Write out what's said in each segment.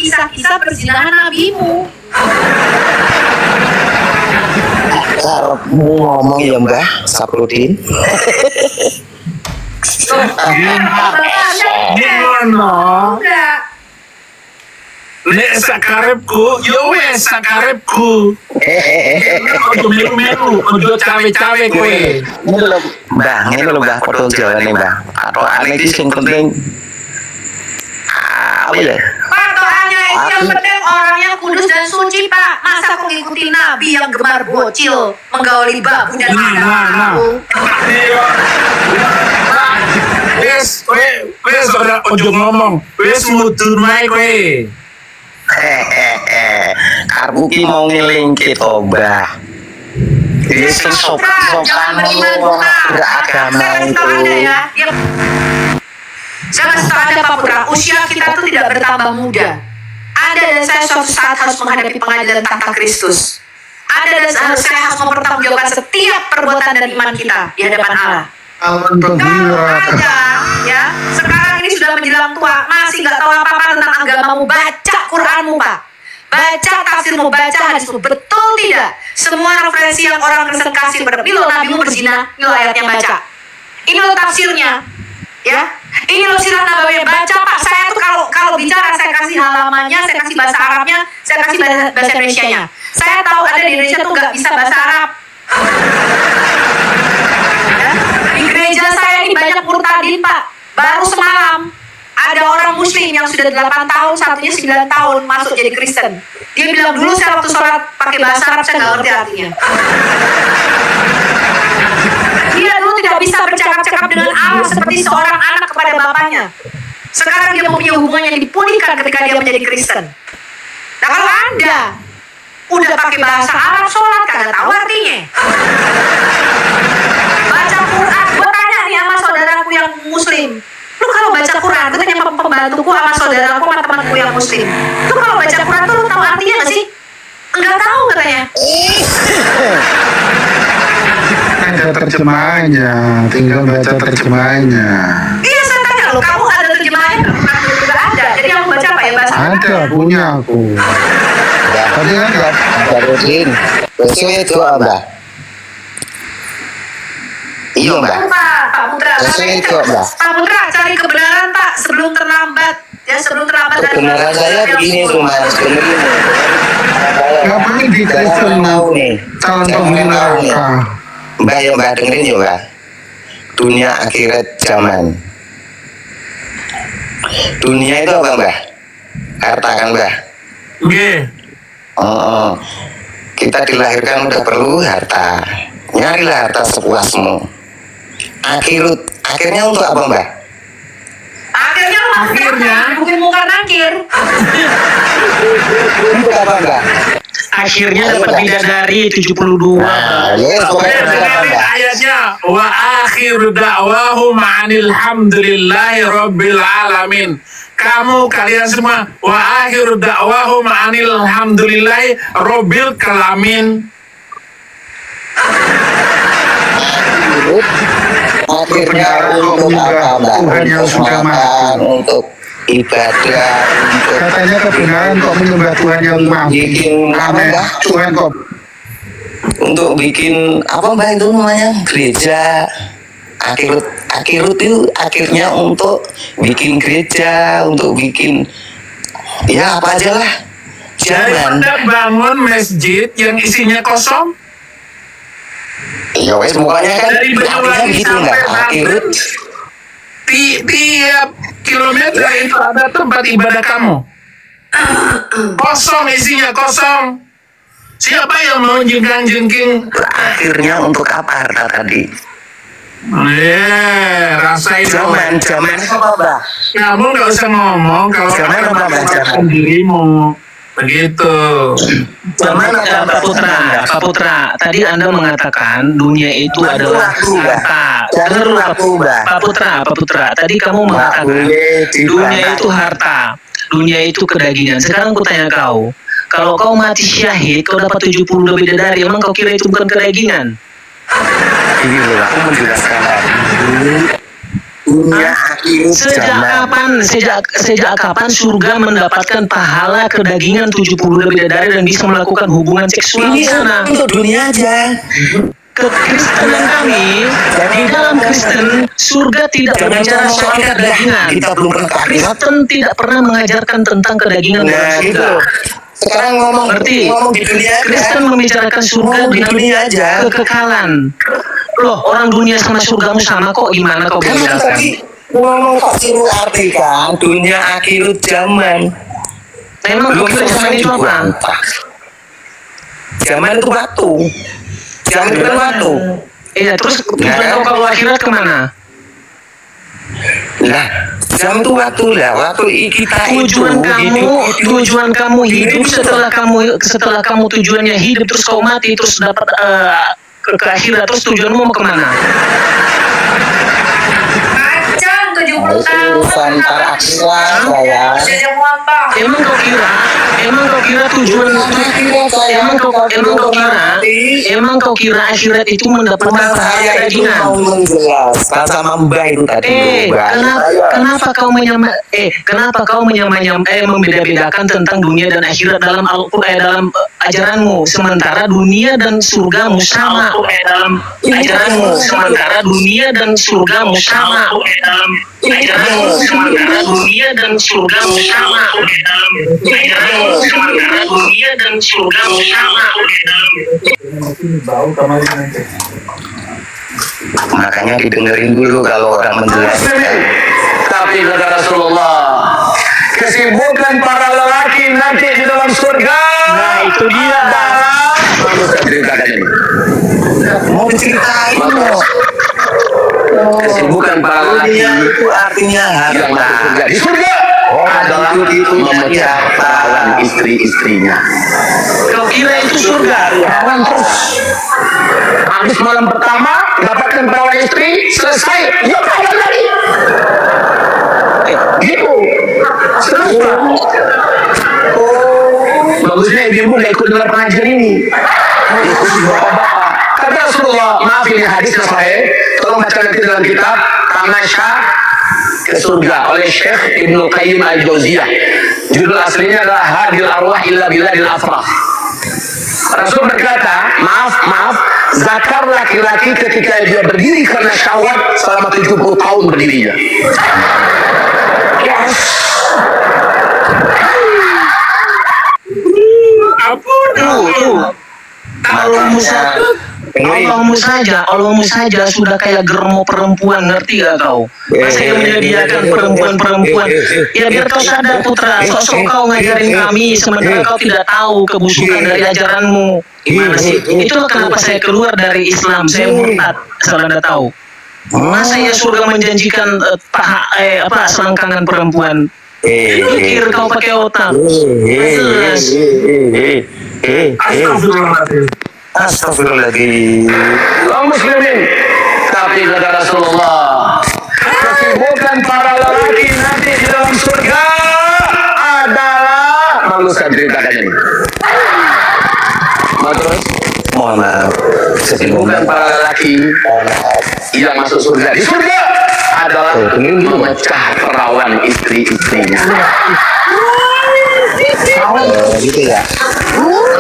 kisah-kisah perzinahan nabimu. Karepmu ngomong ya Mbah Saprudin. Gimana? Nek sakarepku, yo wes sakarepku. Ojo melu-melu, ojo cawe-cawe kowe. Ini lho Mbah, ini lho Mbah padha jawane Mbah. Atokane iki sing penting apa ya? Patokannya itu yang penting orangnya kudus dan suci, Pak. Masa kok ngikutin nabi yang gemar bocil, menggauli babu dan anak-anakku? Wes ora ojo ngomong. Wes mudun wae kowe. Karbu ki mau ngelingke to Mbah. Wis sopan beragama itu. Saya kasih tahu Anda Pak Putra, usia kita tuh tidak bertambah muda. Anda dan saya suatu saat harus menghadapi pengadilan tahta Kristus. Anda dan saya harus mempertanggungjawabkan setiap perbuatan dan iman kita di hadapan Allah. Kalau Anda, ya, sekarang ini sudah menjelang tua, masih nggak tahu apa-apa tentang agamamu, baca Quranmu, Pak. Baca tafsirmu, baca hadismu, betul tidak? Semua referensi yang orang Kristen kasih pada ini loh nabimu berzina, ini loh ayatnya baca. Ini loh tafsirnya, ya. Ini loh sirah nabawiyah, baca Pak. Saya tuh kalau bicara saya kasih halamannya, saya kasih bahasa Arabnya, saya kasih bahasa Indonesianya. Saya tahu ada di Indonesia tuh nggak bisa bahasa Arab. Ya. Di gereja saya ini banyak murtadin Pak. Baru semalam ada orang muslim yang sudah 8 tahun, satunya 9 tahun masuk jadi Kristen. Dia bilang dulu saya waktu sholat pakai bahasa Arab saya nggak ngerti artinya. Dia dulu tidak bisa bercakap-cakap dengan Allah seperti seorang anak kepada bapaknya. Sekarang dia mempunyai hubungan yang dipulihkan ketika dia menjadi Kristen. Nah kalau Anda udah pakai bahasa Arab sholat kagak tahu artinya. Baca Quran, gue tanya nih sama saudaraku yang muslim. Lu kalau baca Quran, gue tanya sama pembantuku sama saudaraku sama temanku yang muslim. Lu kalau baca Quran tuh lu tahu artinya gak sih? Enggak tahu katanya. Ada terjemahannya, tinggal baca terjemahannya. Iya saya tanya lo, kamu ada terjemahannya? Aku juga ada. Jadi yang baca apa ya bahasa? Ada, punya aku. Tapi kan Mbah Saprudin. Wis itu Mbah. Iya Mbah. Pak Putra, Pak Putra cari kebenaran Pak sebelum terlambat. Ya sebelum terlambat. Kebenaran saya begini cuma sebenarnya. Ngapain di Kristen Tahu nih. calon penghuni neraka? Mbah ya Mbah dengerin ya Mbah. Dunia akhirat zaman. Dunia itu apa Mbah? Harta kan Mbah? Nggih. Oh, kita dilahirkan udah perlu harta. Nyarilah harta sepuasmu. Akhirnya untuk apa Mbah? Akhirnya bukan mungkar nakir. Untuk apa Mbah? Akhirnya dapat bidadari 72. Nah, yes, pokoknya untuk apa Mbah? Ayatnya wa akhiru da'wahum alhamdulillahi rabbil alamin. Kalian semua wa akhiru da'wahum alhamdulillahi rabbil alamin. Akhirnya untuk apa Mbah? Tuhan yang Untuk sudah makan, untuk ibadah, untuk Katanya kebenaran kok menyembah Tuhan yang maha. bikin apa Aneh, Mbah? Tuhan kok Untuk bikin apa Mbah itu namanya? Gereja. Akhirut itu akhirnya untuk bikin gereja, untuk bikin ya apa aja lah. Jangan. Daripada bangun masjid yang isinya kosong, Ya wes pokoknya kan dari artinya Banyuwangi gitu sampai nggak? Akhirut tiap kilometer itu ada tempat ibadah kamu. Kosong isinya kosong. Siapa yang mau jengkang-jengking? akhirnya untuk apa harta tadi? Rasain Zaman apa Mbah? Kamu nggak usah ngomong kalau Zaman apa, Mbak? kamu dirimu. Begitu. Zaman apa Pak Putra, tadi Anda mengatakan dunia itu adalah harta. Dengar dulu, Pak Putra. Tadi kamu mengatakan dunia itu harta, dunia itu kedagingan. Sekarang aku tanya kau, kalau kau mati syahid, kau dapat 70 bidadari, emang kau kira itu bukan kedagingan? Ini loh, aku menjelaskan tadi. dunia akhirat zaman. Sejak kapan surga mendapatkan pahala kedagingan 70 bidadari dan bisa melakukan hubungan seksual di Ini sana? untuk dunia aja. Kekristenan kami, di dalam Kristen, surga tidak berbicara soal kedagingan. Kita belum pernah ke akhirat. Kristen tidak pernah mengajarkan tentang kedagingan dalam Nah itu. surga. Sekarang ngomong Berarti di dunia aja. Kristen membicarakan surga Ngomong di dengan dunia aja. kekekalan. Loh, orang dunia sama surgamu sama kok, gimana kau Kan bedakan? tadi ngomong kok suruh artikan dunia akhirat zaman. Memang kau kira zaman itu apa? Zaman itu batu. Zaman itu kan batu. Iya, terus tujuan kau kalau akhirat kemana? Lah, zaman itu waktu lah, waktu kita Tujuan kamu hidup setelah kamu tujuannya hidup terus kau mati terus dapat ke akhirat, terus tujuanmu mau kemana? Kacang 70 tahun. urusan para akhirat saya. Jadi apa? Emang kau kira tujuan emang kau kira akhirat itu mendapatkan Saya itu kedagingan? mau menjelaskan sama Mbak itu tadi. Mbak. Kenapa kau membeda-bedakan tentang dunia dan akhirat dalam dalam ajaranmu, sementara dunia dan surgamu sama dalam ajaranmu, sementara dunia dan surgamu sama dalam ajaranmu, sementara dunia dan surgamu sama dalam ajaranmu, sementara dunia dan surgamu sama dalam. Makanya didengerin dulu kalau orang menjelaskan. Tapi kata Rasulullah, kesibukan para lelaki nanti di dalam surga. Nah, itu dia. Ceritakan ini. Mau diceritain loh. Kesibukan para lelaki Dunia itu artinya yang masuk harta. surga di surga adalah memecah perawan istri-istrinya. Kau kira itu surga? Perawan terus. Habis malam pertama dapatkan perawan istri, selesai dia perawan lagi. Gitu. Terus Pak. Bagusnya ibu nggak ikut dengar pengajian ini. Ikut bapak-bapak. Kata Rasulullah, maaf ini hadisnya sahih. Tolong baca nanti dalam kitab Tamasya ke surga oleh Syekh Ibnu Qayyim Al-Jauziyah. Judul aslinya adalah Hadil Arwah Illa Biladil Afrah. Rasul berkata, maaf, zakar laki-laki ketika dia berdiri karena syahwat selama 70 tahun berdirinya. Yes. Allahmu saja sudah kayak germo perempuan, ngerti gak kau? Masa yang menyediakan perempuan-perempuan? Ya biar kau sadar putra, sosok kau ngajarin kami, sementara kau tidak tahu kebusukan dari ajaranmu. Gimana sih? Itulah kenapa saya keluar dari Islam, saya murtad, asal Anda tahu. Masa ya surga menjanjikan selangkangan perempuan? Pikir kau pakai otak. Jelas. Astagfirullahaladzim. Kaum muslimin, tapi kata Rasulullah, kesibukan para lelaki nanti di dalam surga adalah malukan ceritakan ini. Terus, Mohon maaf. kesibukan para lelaki yang masuk surga di surga adalah memecah perawan istri-istrinya. Gitu ya.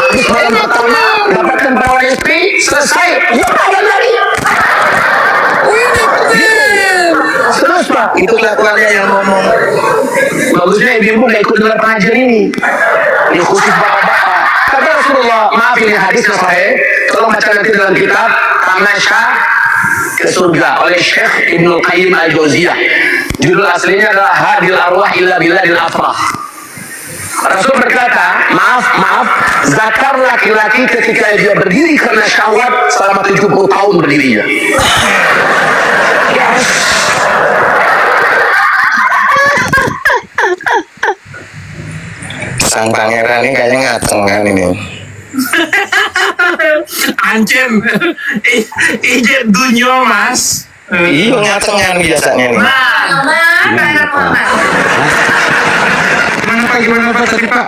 Habis malam pertama dapatkan perawan istri, selesai dia perawan lagi. Terus Pak, Itu kelakuannya yang ngomong. bagusnya ibu nggak ikut dengar pengajian ini. Ini khusus bapak-bapak. Kata Rasulullah, maaf ini hadisnya sahih. Tolong baca nanti dalam kitab Tamasya ke surga oleh Syekh Ibnu Qayyim Al-Jauziyah. Judul aslinya adalah Hadil Arwah Illa Biladil Afrah. Rasul berkata, maaf, zakar laki-laki ketika dia berdiri karena syahwat selama 70 tahun berdirinya. Yes. Sang pangeran ini kayaknya ngateng kan ini. Ancem, ijen dunia mas. Iya ngatengan biasanya nih. Gimana Pak tadi Pak?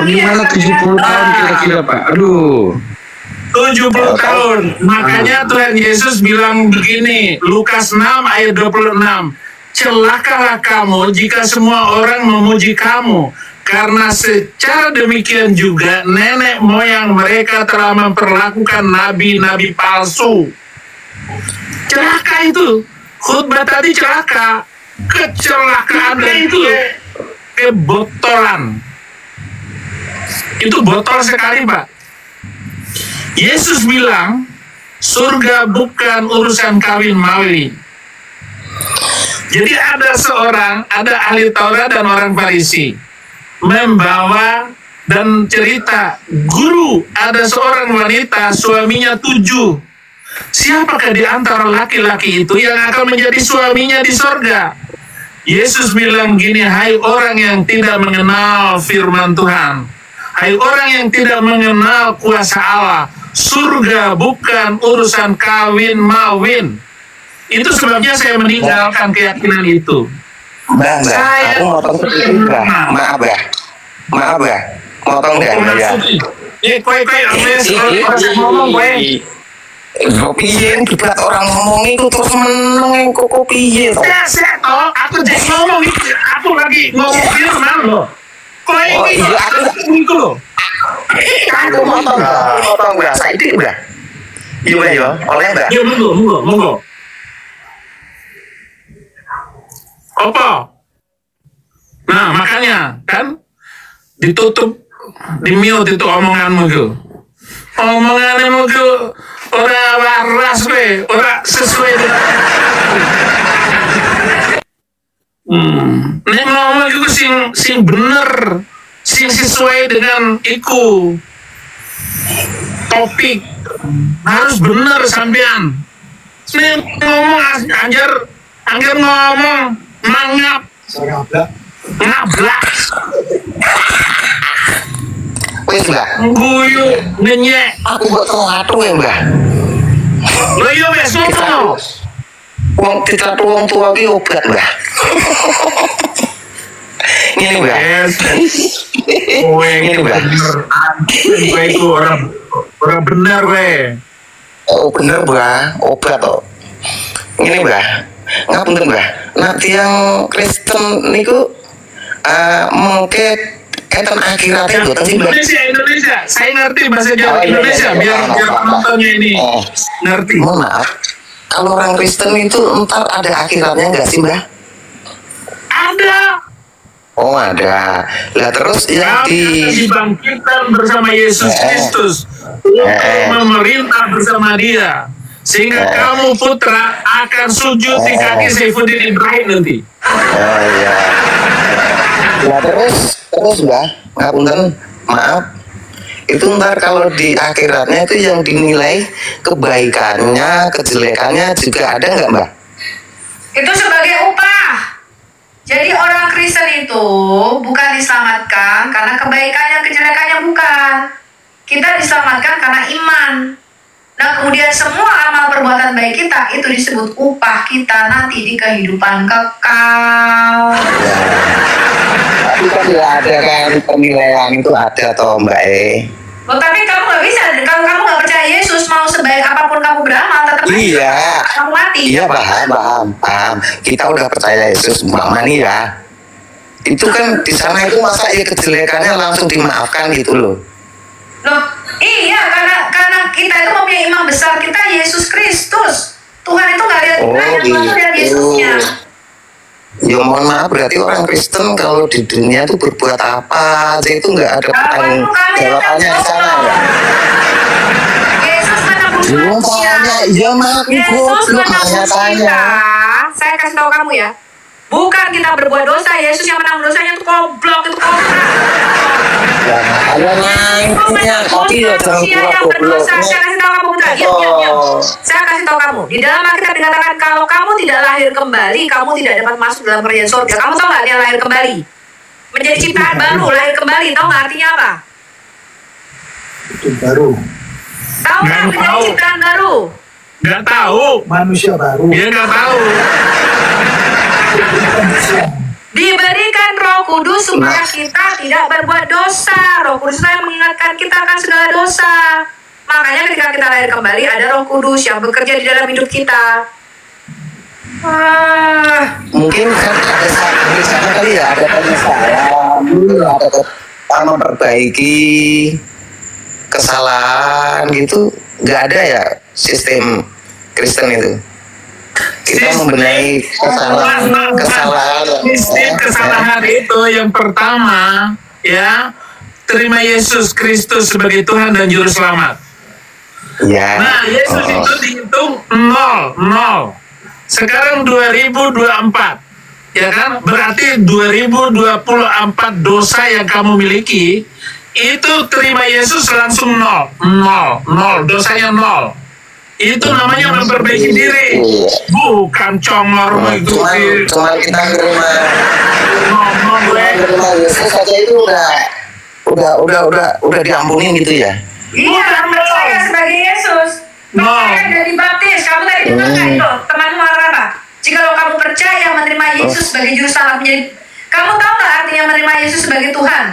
Gimana 70 tahun kira-kira Pak? Aduh. 70 tahun. Makanya Tuhan Yesus bilang begini, Lukas 6 ayat 26. Celakalah kamu jika semua orang memuji kamu, karena secara demikian juga nenek moyang mereka telah memperlakukan nabi-nabi palsu. Celaka itu. Khutbah tadi celaka. Kecelakaan itu kebotolan. Itu botol sekali, Pak. Yesus bilang, surga bukan urusan kawin-mawin. Jadi ada ahli Taurat dan orang Farisi membawa dan cerita, guru, ada seorang wanita suaminya 7. Siapakah di antara laki-laki itu yang akan menjadi suaminya di sorga? Yesus bilang gini, hai orang yang tidak mengenal firman Tuhan, hai orang yang tidak mengenal kuasa Allah, surga bukan urusan kawin-mawin. Itu sebabnya saya meninggalkan keyakinan itu. Mbah, aku motong sedikit, Mbah. Maaf, Mbah. Motong deh, ya. Kowe ngomong kowe. Piye debat orang ngomong itu terus meneng kok piye to? Saya aku jadi ngomong itu. Aku lagi ngomong firman loh. Kowe iki aku loh. Aku motong, Mbah. Saiki, Mbah. Iya, Mbah, ya. Oleh, Mbah. Ya, monggo. Apa? Nah, makanya kan ditutup, di-mute itu omonganmu tuh. Omonganmu tuh ora waras we, ora sesuai dengan nek ngomong iku sing bener, sing sesuai dengan iku topik, harus bener sampean. Nek ngomong angger ngomong mangap, ngablak, Wis, Mbah. guyu, ngenyek. Aku kok terlalu ya, Mbah. Lho iya wes ngono. Wong dicatu wong tua ki obat, Mbah. Ngene, Mbah. Kowe Ngene, itu Mbah. bener. Kowe itu orang bener kowe. Oh, bener, Mbah. Obat to. Ngene, Mbah. Ngapunten, Mbah. Nah, tiang Kristen niku mungkin enten akhiratnya mboten sih, Mbah. Indonesia. Saya ngerti bahasa Jawa Indonesia biar penontonnya ini ngerti. Mohon maaf. Kalau orang Kristen itu ntar ada akhiratnya nggak sih, Mbah? Ada. Oh, ada. Lah terus yang Kami akan dibangkitkan bersama Yesus Kristus memerintah bersama Dia, sehingga kamu putra akan sujud di kaki Saifuddin Ibrahim nanti. Oh iya. Lah terus Mbah, ngapunten, maaf. Itu ntar kalau di akhiratnya itu yang dinilai kebaikannya, kejelekannya juga ada nggak, Mbah? Itu sebagai upah. Jadi orang Kristen itu bukan diselamatkan karena kebaikannya, kejelekannya bukan. Kita diselamatkan karena iman. Nah, kemudian semua amal perbuatan baik kita itu disebut upah kita nanti di kehidupan kekal. Tapi kan ya ada kan penilaian itu ada toh, Mbak Loh, tapi kamu nggak bisa. Kalau kamu nggak percaya Yesus, mau sebaik apapun kamu beramal, tetap aja Iya. kamu mati. Iya, paham. Kita udah percaya Yesus, Mbak Mani ya. Itu kan di sana itu masa ya kejelekannya langsung dimaafkan gitu loh. Loh, iya, karena kita itu mempunyai imam besar kita, Yesus Kristus. Tuhan itu nggak lihat kita, yang Tuhan lihat Yesusnya. Ya mohon maaf, berarti orang Kristen kalau di dunia itu berbuat apa aja itu nggak ada jawabannya di sana ya. Yesus menebus Belum manusia. tanya, iya maaf Yesus menebus tanya. kita. Saya kasih tahu kamu ya. Bukan kita berbuat dosa, Yesus yang menanggung dosanya itu goblok, itu kontrak. Ya, ada naiknya, tapi ya jangan pura goblok. Saya kasih tahu kamu, Putra. Diam. Saya kasih tahu kamu. Di dalam Alkitab dikatakan kalau kamu tidak lahir kembali, kamu tidak dapat masuk dalam kerajaan surga. Kamu tahu nggak dia lahir kembali? Menjadi ciptaan baru, lahir kembali. Tahu nggak artinya apa? Itu baru. Tahu nggak Nggak menjadi tahu. ciptaan baru? Nggak tahu. Manusia baru. Dia nggak tahu. Diberikan Roh Kudus supaya kita tidak berbuat dosa. Roh Kudus yang mengingatkan kita akan segala dosa. Makanya ketika kita lahir kembali ada Roh Kudus yang bekerja di dalam hidup kita. Mungkin kan ada sana kali ya, ada penyesalan, ada memperbaiki kesalahan gitu. Nggak ada ya sistem Kristen itu. Kita membenahi kesalahan. Sistem kesalahan itu yang pertama, ya, terima Yesus Kristus sebagai Tuhan dan Juru Selamat. Ya. Nah, Yesus itu dihitung 0. Sekarang 2024, ya kan? Berarti 2024 dosa yang kamu miliki itu terima Yesus langsung 0, dosanya 0. Itu namanya memperbaiki diri, bukan congor mengikuti. Cuma kita terima Yesus saja itu udah diampunin gitu ya. Iya, percaya sebagai Yesus. Percaya dari baptis. Kamu tadi dengar nggak itu? Temanmu apa? Jika kamu percaya menerima Yesus sebagai juru selamat, menjadi, kamu tahu nggak artinya menerima Yesus sebagai Tuhan?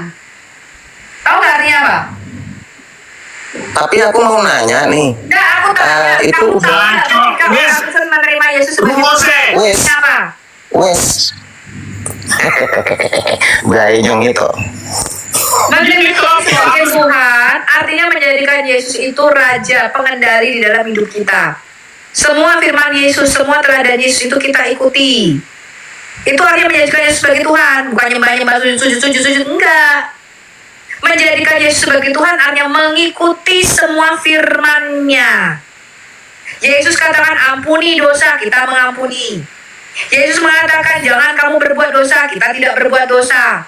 Tahu nggak artinya apa? Tapi aku mau nanya nih. Nggak, aku tanya. Itu Kamu udah. tahu nggak ketika orang menerima Yesus sebagai Tuhan? Wes. Apa? Wes. Bayang itu. Menerima sebagai Tuhan artinya menjadikan Yesus itu Raja, pengendali di dalam hidup kita. Semua firman Yesus, semua teladan Yesus itu kita ikuti. Itu artinya menjadikan Yesus sebagai Tuhan, bukan nyembah-nyembah sujud, enggak. Menjadikan Yesus sebagai Tuhan artinya mengikuti semua firman-Nya. Yesus katakan ampuni dosa, kita mengampuni. Yesus mengatakan jangan kamu berbuat dosa, kita tidak berbuat dosa.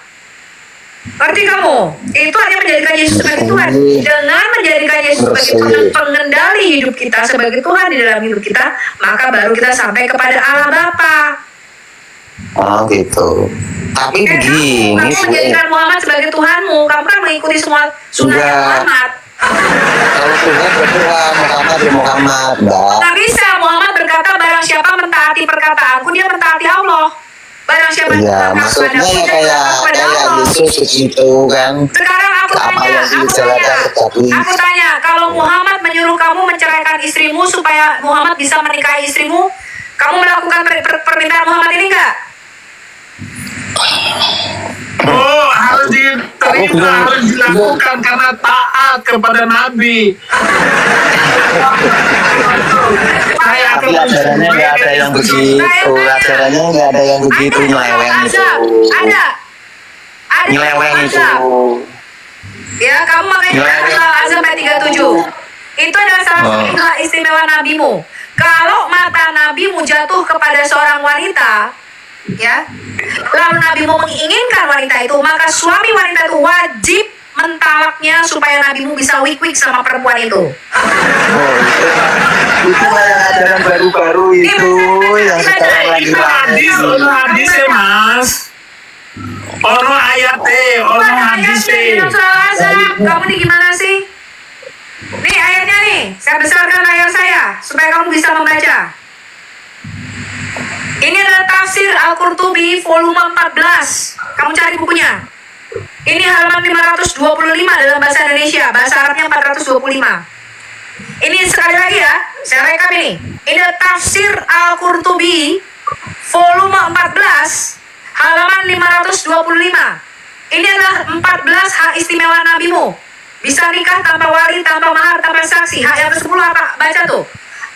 Ngerti kamu? Itu hanya menjadikan Yesus sebagai Tuhan. Dengan menjadikan Yesus sebagai Tuhan, pengendali hidup kita sebagai Tuhan di dalam hidup kita, maka baru kita sampai kepada Allah Bapa. Oh gitu. Tapi begini, kamu menjadikan Muhammad sebagai Tuhanmu, kamu kan mengikuti semua sunnah Muhammad. Kalau Tuhan berdoa Muhammad ya Muhammad, Mbak. Nggak bisa. Muhammad berkata barang siapa mentaati perkataanku, dia mentaati Allah. Barang siapa ya, maksudnya kayak Yesus begitu kan. Sekarang aku tanya, kalau Muhammad menyuruh kamu menceraikan istrimu supaya Muhammad bisa menikahi istrimu, kamu melakukan permintaan Muhammad ini enggak? Oh, harus diterima, harus dilakukan karena taat kepada Nabi. Tapi ajarannya nggak ada yang begitu, ajarannya nggak ada yang begitu nyeleweng itu. Ada nyeleweng itu. Ya, kamu makanya Azab ayat 37. Itu adalah salah satu hak istimewa nabimu. Kalau mata nabimu jatuh kepada seorang wanita, ya, lalu nabimu menginginkan wanita itu, maka suami wanita itu wajib mentalaknya supaya nabimu bisa wik-wik sama perempuan itu. Itu yang ajaran baru-baru itu yang sekarang lagi hadis Mas. Ono ayatnya, ono hadisnya. Kamu nih gimana sih? Nih ayatnya nih, saya besarkan layar saya supaya kamu bisa membaca. Ini adalah tafsir Al-Qurtubi volume 14. Kamu cari bukunya. Ini halaman 525 dalam bahasa Indonesia, bahasa Arabnya 425. Ini sekali lagi ya, saya rekap ini. Ini adalah tafsir Al-Qurtubi volume 14, halaman 525. Ini adalah 14 hak istimewa nabimu. Bisa nikah tanpa wali, tanpa mahar, tanpa saksi. Hak yang ke-10 apa? Baca tuh.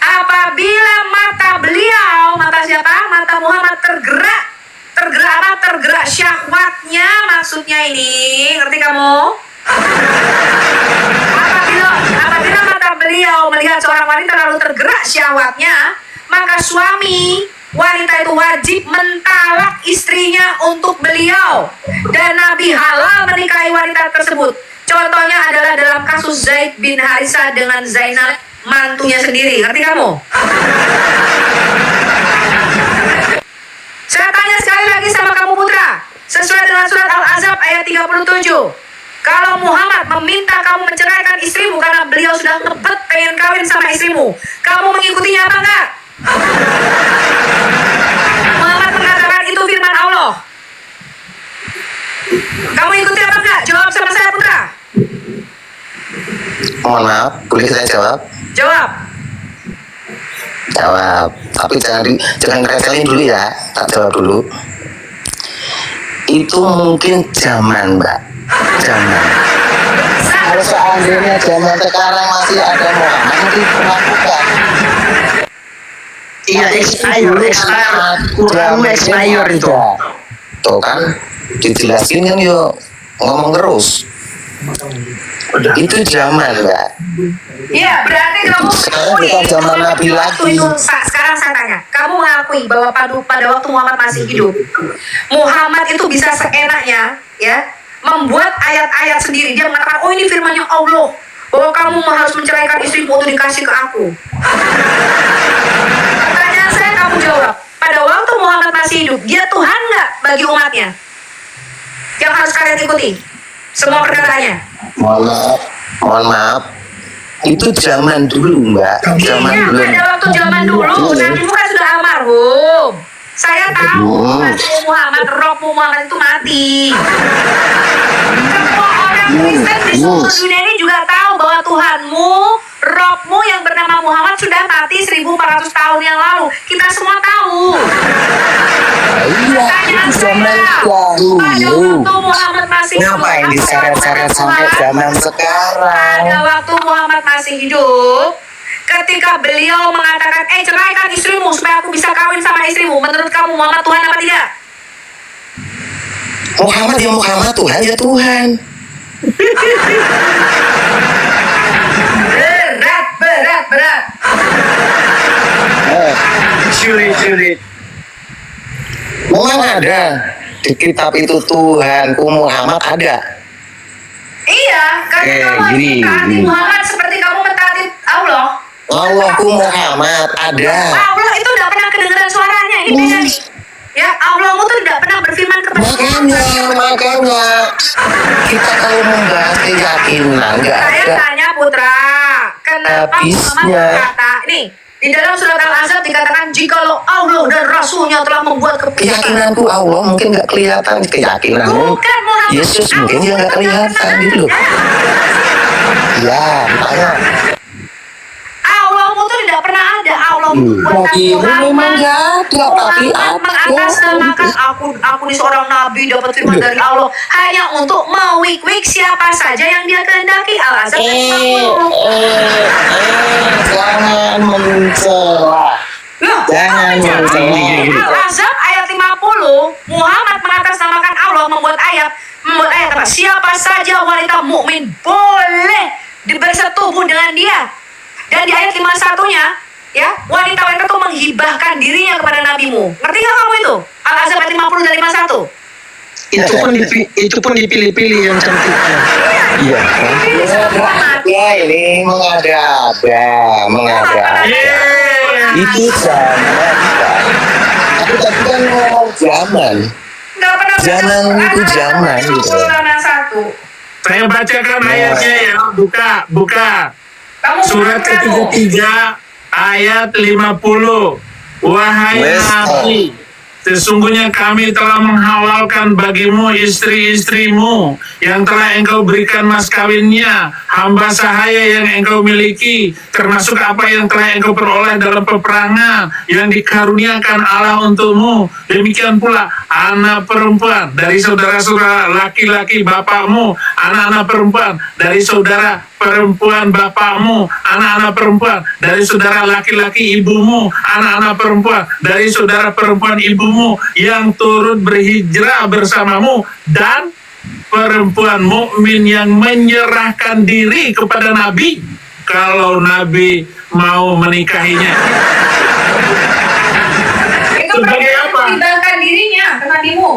Apabila mata beliau, mata siapa? Mata Muhammad tergerak apa? Tergerak syahwatnya, maksudnya ini, ngerti kamu? Apabila mata beliau melihat seorang wanita lalu tergerak syahwatnya, maka suami wanita itu wajib mentalak istrinya untuk beliau, dan Nabi halal menikahi wanita tersebut. Contohnya adalah dalam kasus Zaid bin Harisah dengan Zainab, mantunya sendiri. Ngerti kamu? Saya tanya sekali lagi sama kamu putra, sesuai dengan surat Al-Ahzab ayat 37. Kalau Muhammad meminta kamu menceraikan istrimu karena beliau sudah ngebet pengen kawin sama istrimu, kamu mengikutinya apa enggak? Muhammad mengatakan itu firman Allah. Kamu ikuti apa enggak? Jawab sama saya putra. Mohon maaf, boleh saya jawab? Jawab. Jawab. Tapi jangan retelin dulu ya. Tak jawab dulu. Itu mungkin zaman, Mbak. Zaman. Kalau seandainya zaman sekarang masih ada Muhammad, mungkin melakukan. Iya, expired. Kurang expired itu. Tuh kan, dijelasin kan yuk ngomong terus. Itu zaman, Mbak. Iya, berarti kamu Sekarang mengakui bukan zaman itu Nabi waktu lagi. itu. Sekarang saya tanya, kamu mengakui bahwa pada waktu Muhammad masih hidup, Muhammad itu bisa seenaknya ya membuat ayat-ayat sendiri. Dia mengatakan, oh ini firman-Nya Allah, bahwa kamu harus menceraikan istrimu untuk dikasih ke aku. Pertanyaan saya, kamu jawab. Pada waktu Muhammad masih hidup, dia Tuhan nggak bagi umatnya? Yang harus kalian ikuti semua perkataannya. Mohon maaf. Itu zaman dulu, Mbak. Zaman Iya, dulu. pada waktu zaman dulu, Nabi Muhammad sudah almarhum. Saya tahu Nabi Muhammad, roh Muhammad itu mati. Semua orang Kristen di seluruh dunia ini juga tahu bahwa Tuhanmu, rohmu yang bernama Muhammad sudah mati 1400 tahun yang lalu. Kita semua tahu. Iya, Pertanyaan itu zaman saya, pada dulu. waktu Muhammad masih hidup, Ngapain diseret-seret sampai zaman sekarang? pada waktu Muhammad masih hidup, ketika beliau mengatakan, ceraikan istrimu supaya aku bisa kawin sama istrimu, menurut kamu Muhammad Tuhan apa tidak? Muhammad ya Muhammad, Tuhan ya Tuhan. Berat. Sulit. Memang ada di kitab itu Tuhanku Muhammad ada. Iya, karena kamu harus gini. mentaati Muhammad seperti kamu mentaati Allah. Allahku Muhammad ada. Allah itu tidak pernah kedengaran suaranya, ini beda nih. Ya, Allahmu tuh tidak pernah berfirman kepada Makanya kita kalau membahas keyakinan nggak Saya ada tanya Putra, kenapa Muhammad habisnya. berkata, nih, di dalam surat Al-Ahzab dikatakan, jikalau Allah dan Rasulnya telah membuat keputusan. keyakinanku Allah mungkin nggak kelihatan, keyakinanmu Bukan Muhammad. Yesus mungkin dia nggak kelihatan gitu loh. Ya, makanya Allahmu tuh tidak pernah ada. Allahmu buatan bagimu memang nggak ada, tapi Muhammad ada. mengatasnamakan aku ini seorang nabi dapat firman dari Allah hanya untuk mewik-wik siapa saja yang dia kehendaki. Al-Ahzab 50. Jangan mencela. Loh, Jangan mencela. Al-Ahzab ayat 50, Muhammad mengatasnamakan Allah membuat ayat apa? Siapa saja wanita mukmin boleh bersetubuh dengan dia. Dan di ayat 51-nya, ya, wanita-wanita itu menghibahkan dirinya kepada nabimu. Ngerti nggak kamu itu? Al-Ahzab ayat 50 dan 51. Itu pun dipilih-pilih yang cantiknya. Iya. Ini semua mati. Ya ini mengada-ada. Itu zaman. Aku tadi kan ngomong zaman. Nggak pernah baca Zaman Quran, itu zaman, Al-Ahzab gitu. 50 dan 1. Saya bacakan ayatnya ya. Buka. Kamu Surat ke-33 ayat 50. Wahai Yes. Nabi, sesungguhnya kami telah menghalalkan bagimu istri-istrimu yang telah engkau berikan mas kawinnya, hamba sahaya yang engkau miliki, termasuk apa yang telah engkau peroleh dalam peperangan yang dikaruniakan Allah untukmu. Demikian pula anak perempuan dari saudara-saudara laki-laki bapakmu, anak-anak perempuan dari saudara perempuan bapakmu, anak-anak perempuan dari saudara laki-laki ibumu, anak-anak perempuan dari saudara perempuan ibumu yang turut berhijrah bersamamu, dan perempuan mukmin yang menyerahkan diri kepada Nabi kalau Nabi mau menikahinya. Itu Sebagai apa? menghibahkan dirinya ke nabimu.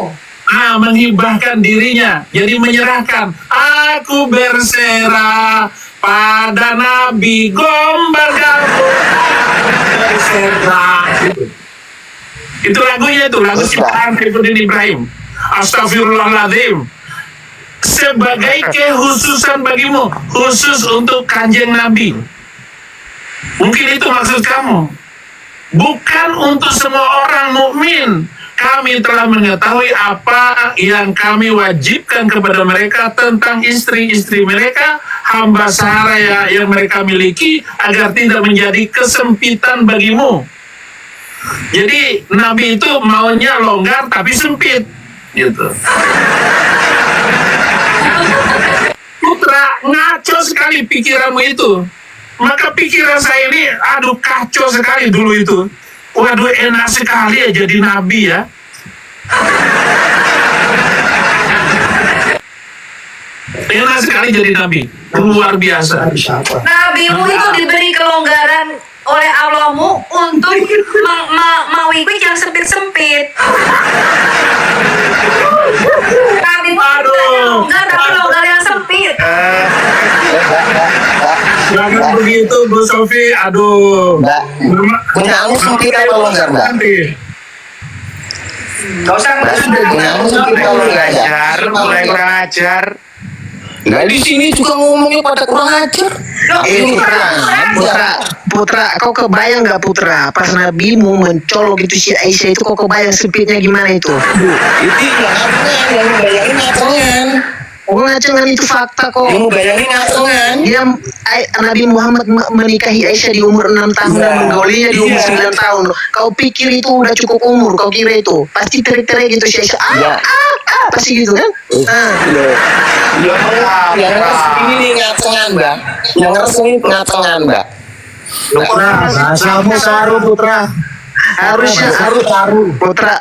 Menghibahkan dirinya, jadi menyerahkan. Aku berserah pada Nabi, gombal gambut berserah. Itu lagunya, itu lagu ciptaan Saifuddin Ibrahim. Astagfirullahaladzim. Sebagai kekhususan bagimu, khusus untuk kanjeng Nabi. Mungkin itu maksud kamu. Bukan untuk semua orang mukmin. Kami telah mengetahui apa yang kami wajibkan kepada mereka tentang istri-istri mereka, hamba sahaya yang mereka miliki agar tidak menjadi kesempitan bagimu. Jadi Nabi itu maunya longgar tapi sempit, gitu. Putra, ngaco sekali pikiranmu itu. Maka pikiran saya ini, aduh kacau sekali dulu itu. Waduh enak sekali ya jadi Nabi ya. Enak sekali jadi Nabi, luar biasa. Nabimu itu diberi kelonggaran oleh Allahmu untuk mengikuti yang sempit-sempit. Nabimu tidak longgar tapi longgar yang sempit. Jangan begitu Bu Sofi, aduh. Mbak, punyamu sempit apa longgar, Mbak? Gak usah Punyamu sempit apa longgar, Mbak? mulai kurang ajar. Nah di sini juga ngomongnya pada kurang ajar. Putra, kau kebayang nggak Putra? Pas Nabimu mencolok itu si Aisyah itu, kau kebayang sempitnya gimana itu? Itu yang bayangin ngacengan. Oh, ngacengan itu fakta kok. Yang bayangin ngacengan. Dia Nabi Muhammad menikahi Aisyah di umur 6 tahun dan menggaulinya di umur 9 tahun. Kau pikir itu udah cukup umur? Kau kira itu? Pasti terik-terik gitu si Aisyah. Pasti gitu kan? Yang resmi ini ngacengan, Mbak. Yang resmi ngacengan, Mbak. Bahasamu saru, Putra. Harusnya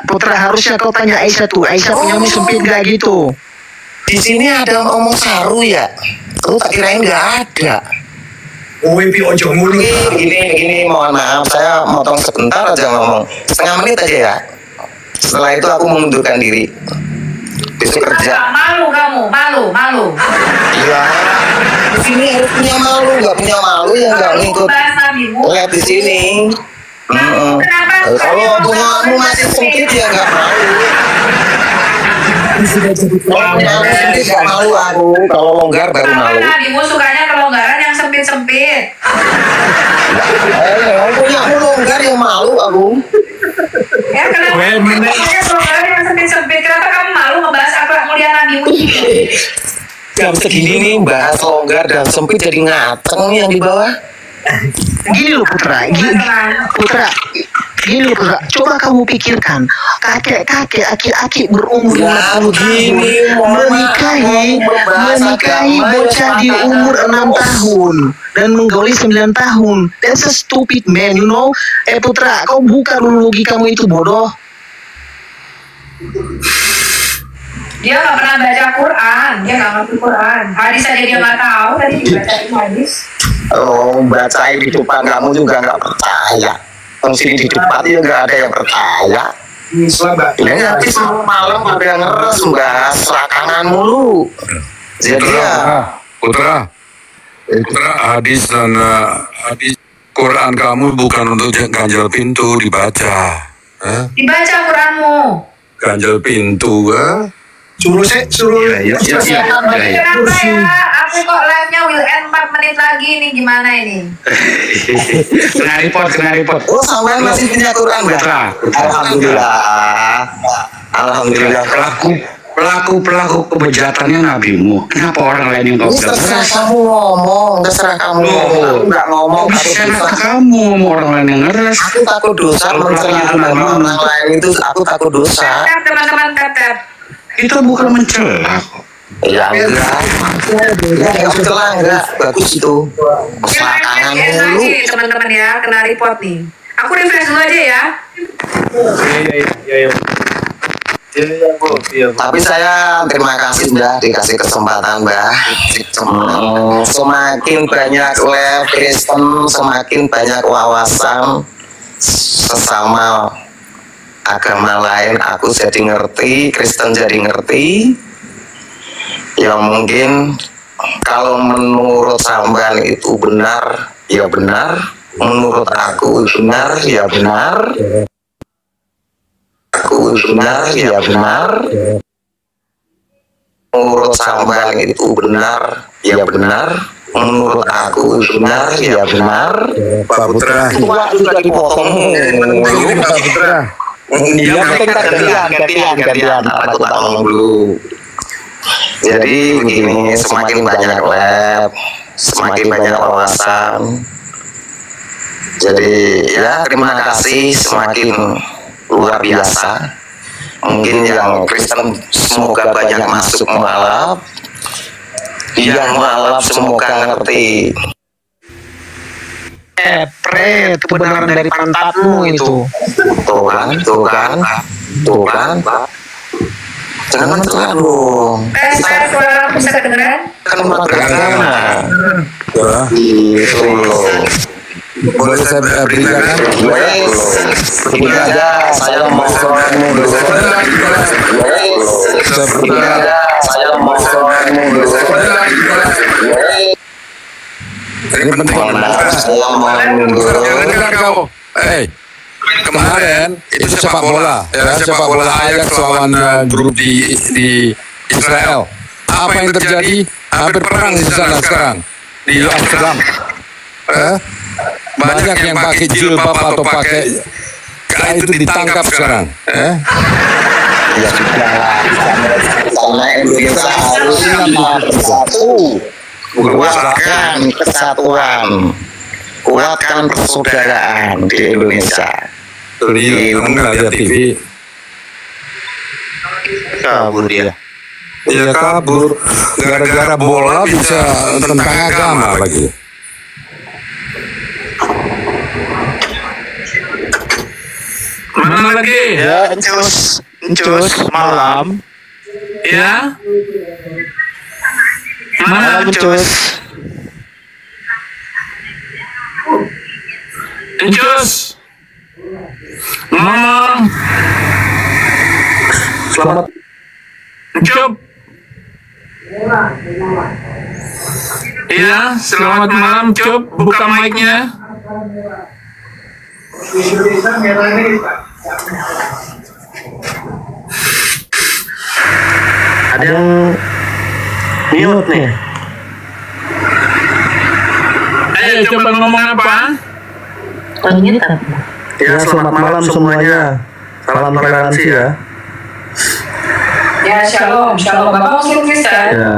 Putra harusnya kau tanya Aisyah tuh. Aisyah punya sempit gak gitu? Di sini ada ngomong saru ya. Lu tak kirain nggak ada. Ojo mulu. Gini, mohon maaf, saya motong sebentar aja ngomong. Setengah menit aja ya. Setelah itu aku mengundurkan diri. Besok kerja. Malu kamu, malu. Iya. Di sini harus punya malu, nggak punya malu ya nggak ngikut. Lihat di sini. Kalau punyamu masih sempit ya nggak malu. Kalau sempit nggak malu aku. Kalau longgar baru malu. Nabimu sukanya kelonggaran yang sempit-sempit. Punyamu longgar yang malu aku. Ya kenapa? Pokoknya kelonggaran yang sempit-sempit. Kenapa kamu malu ngebahas akhlak mulia Nabimu ini? Jam segini nih bahas longgar dan sempit jadi ngaceng nih yang di bawah. Gini loh Putra, gini loh Putra, coba kamu pikirkan, kakek-kakek, aki-aki berumur 50 tahun menikahi bocah di umur 6 tahun dan menggauli 9 tahun. That's a stupid man, you know. Putra, kau buka dulu logikamu itu bodoh. Dia nggak pernah baca Quran, dia nggak ngerti Quran. Hadis aja dia nggak tahu, tadi dibacain hadis. Oh, bacain di depan kamu juga nggak percaya. Sini di depan ya nggak ada yang percaya. Ya nanti malam pada ngeres mbak, selakangan mulu. Jadi ya. Putra, hadis dan hadis Quran kamu bukan untuk ganjal pintu dibaca. Dibaca Quranmu. Ganjal pintu, Suruh. Ya. Kenapa ya? Aku kok live-nya will end 4 menit lagi nih, gimana ini? Kena report. Oh, sampai masih punya Quran mbak? Alhamdulillah. Pelaku kebejatannya nabimu. Kenapa orang lain yang kau bilang? Terserah kamu ngomong, Aku nggak ngomong. Kamu orang lain yang ngeres. Aku takut dosa mencela orang lain itu. Aku takut dosa. Teman-teman tap. Itu bukan mencela. Ya enggak. Enggak. Bagus itu. Selakangan mulu. Teman-teman ya, kena report nih. Aku refresh dulu aja ya. Tapi saya terima kasih Mbak dikasih kesempatan Mbak. Semakin banyak live Kristen, semakin banyak wawasan sesama agama lain. Aku jadi ngerti, Kristen jadi ngerti. Ya mungkin kalau menurut sampean itu benar, ya benar. Menurut aku benar, ya benar. Aku benar, ya benar. Menurut sampean itu benar, ya benar. Menurut aku benar, ya benar. Pak Putra. Tua juga dipotong. Pak Putra. Dia gantian. Aku tak ngomong dulu. Jadi begini, semakin banyak web, semakin banyak wawasan. Jadi ya terima kasih, semakin luar biasa. Mungkin yang Kristen semoga banyak masuk mualaf, yang mualaf semoga ngerti. Pret, kebenaran dari pantatmu itu. Tuh kan, Pak. Jangan telat dong. Saya suara bisa kedengeran? Kan umat beragama. Wah, Gitu loh. boleh saya beritakan? Begini aja, saya mau soalmu dulu. Begini aja, saya mau soalmu dulu. Ini penting. Saya mau dulu. Jangan dengar kau. Kemarin itu sepak bola, ya sepak bola Ajax lawan grup di Israel. Apa yang terjadi? Hampir perang di sana sekarang di Amsterdam. Banyak yang pakai jilbab atau pakai itu ditangkap sekarang. Ya sudah, karena Indonesia harus bersatu, kuatkan kesatuan, kuatkan persaudaraan di Indonesia. Kamu nggak lihat TV? Kabur dia. Iya kabur. Gara-gara bola bisa tentang agama lagi. Mana lagi? Ya, encus malam. Ya? Mana? Encus. Encus. Ngomong. Selamat. Encuk. Iya, selamat malam, Cup. Buka mic-nya. Ada yang mute nih. Ayo coba ngomong apa? Ya, selamat malam semuanya. Salam toleransi ya. Ya, shalom. Bapak Muslim Kristen? Ya.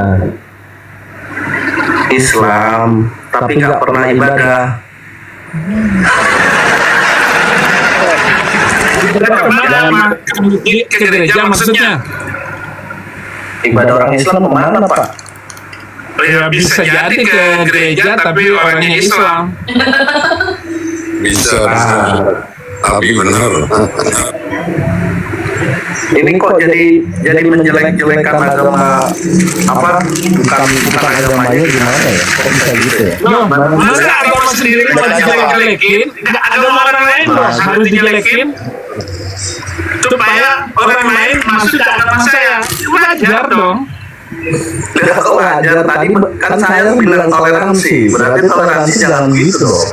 Islam, tapi nggak pernah ibadah. Kemana? Ke gereja maksudnya? Ibadah orang Islam kemana Pak? Ya bisa jadi ke gereja tapi orangnya Islam. Bisa. Tapi benar. Ini kok jadi menjelek-jelekan agama apa? Bukan agamanya gimana ya? Kok bisa gitu ya? Masa agama sendiri mau dijelek-jelekin? Agama orang lain harus dijelekin supaya orang lain masuk ke agama saya. Wajar dong. Ya kok wajar, tadi kan saya bilang toleransi, berarti toleransi jangan gitu dong.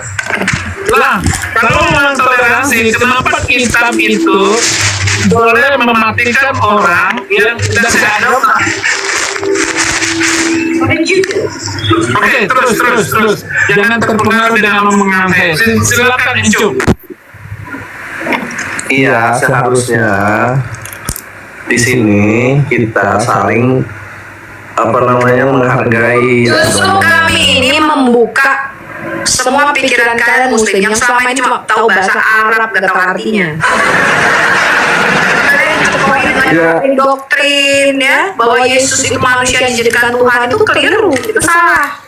Lah, kalau memang toleransi, kenapa kitab itu boleh mematikan orang yang tidak seagama? Oke, terus. Jangan terpengaruh dengan omongan saya. Silakan Encuk. Iya, seharusnya di sini kita saling menghargai. Justru kami ini membuka semua pikiran kalian Muslim yang selama ini cuma tahu bahasa Arab gak tahu artinya. Kalian cuma ingin doktrin ya bahwa Yesus itu manusia yang dijadikan Tuhan, itu keliru, itu salah.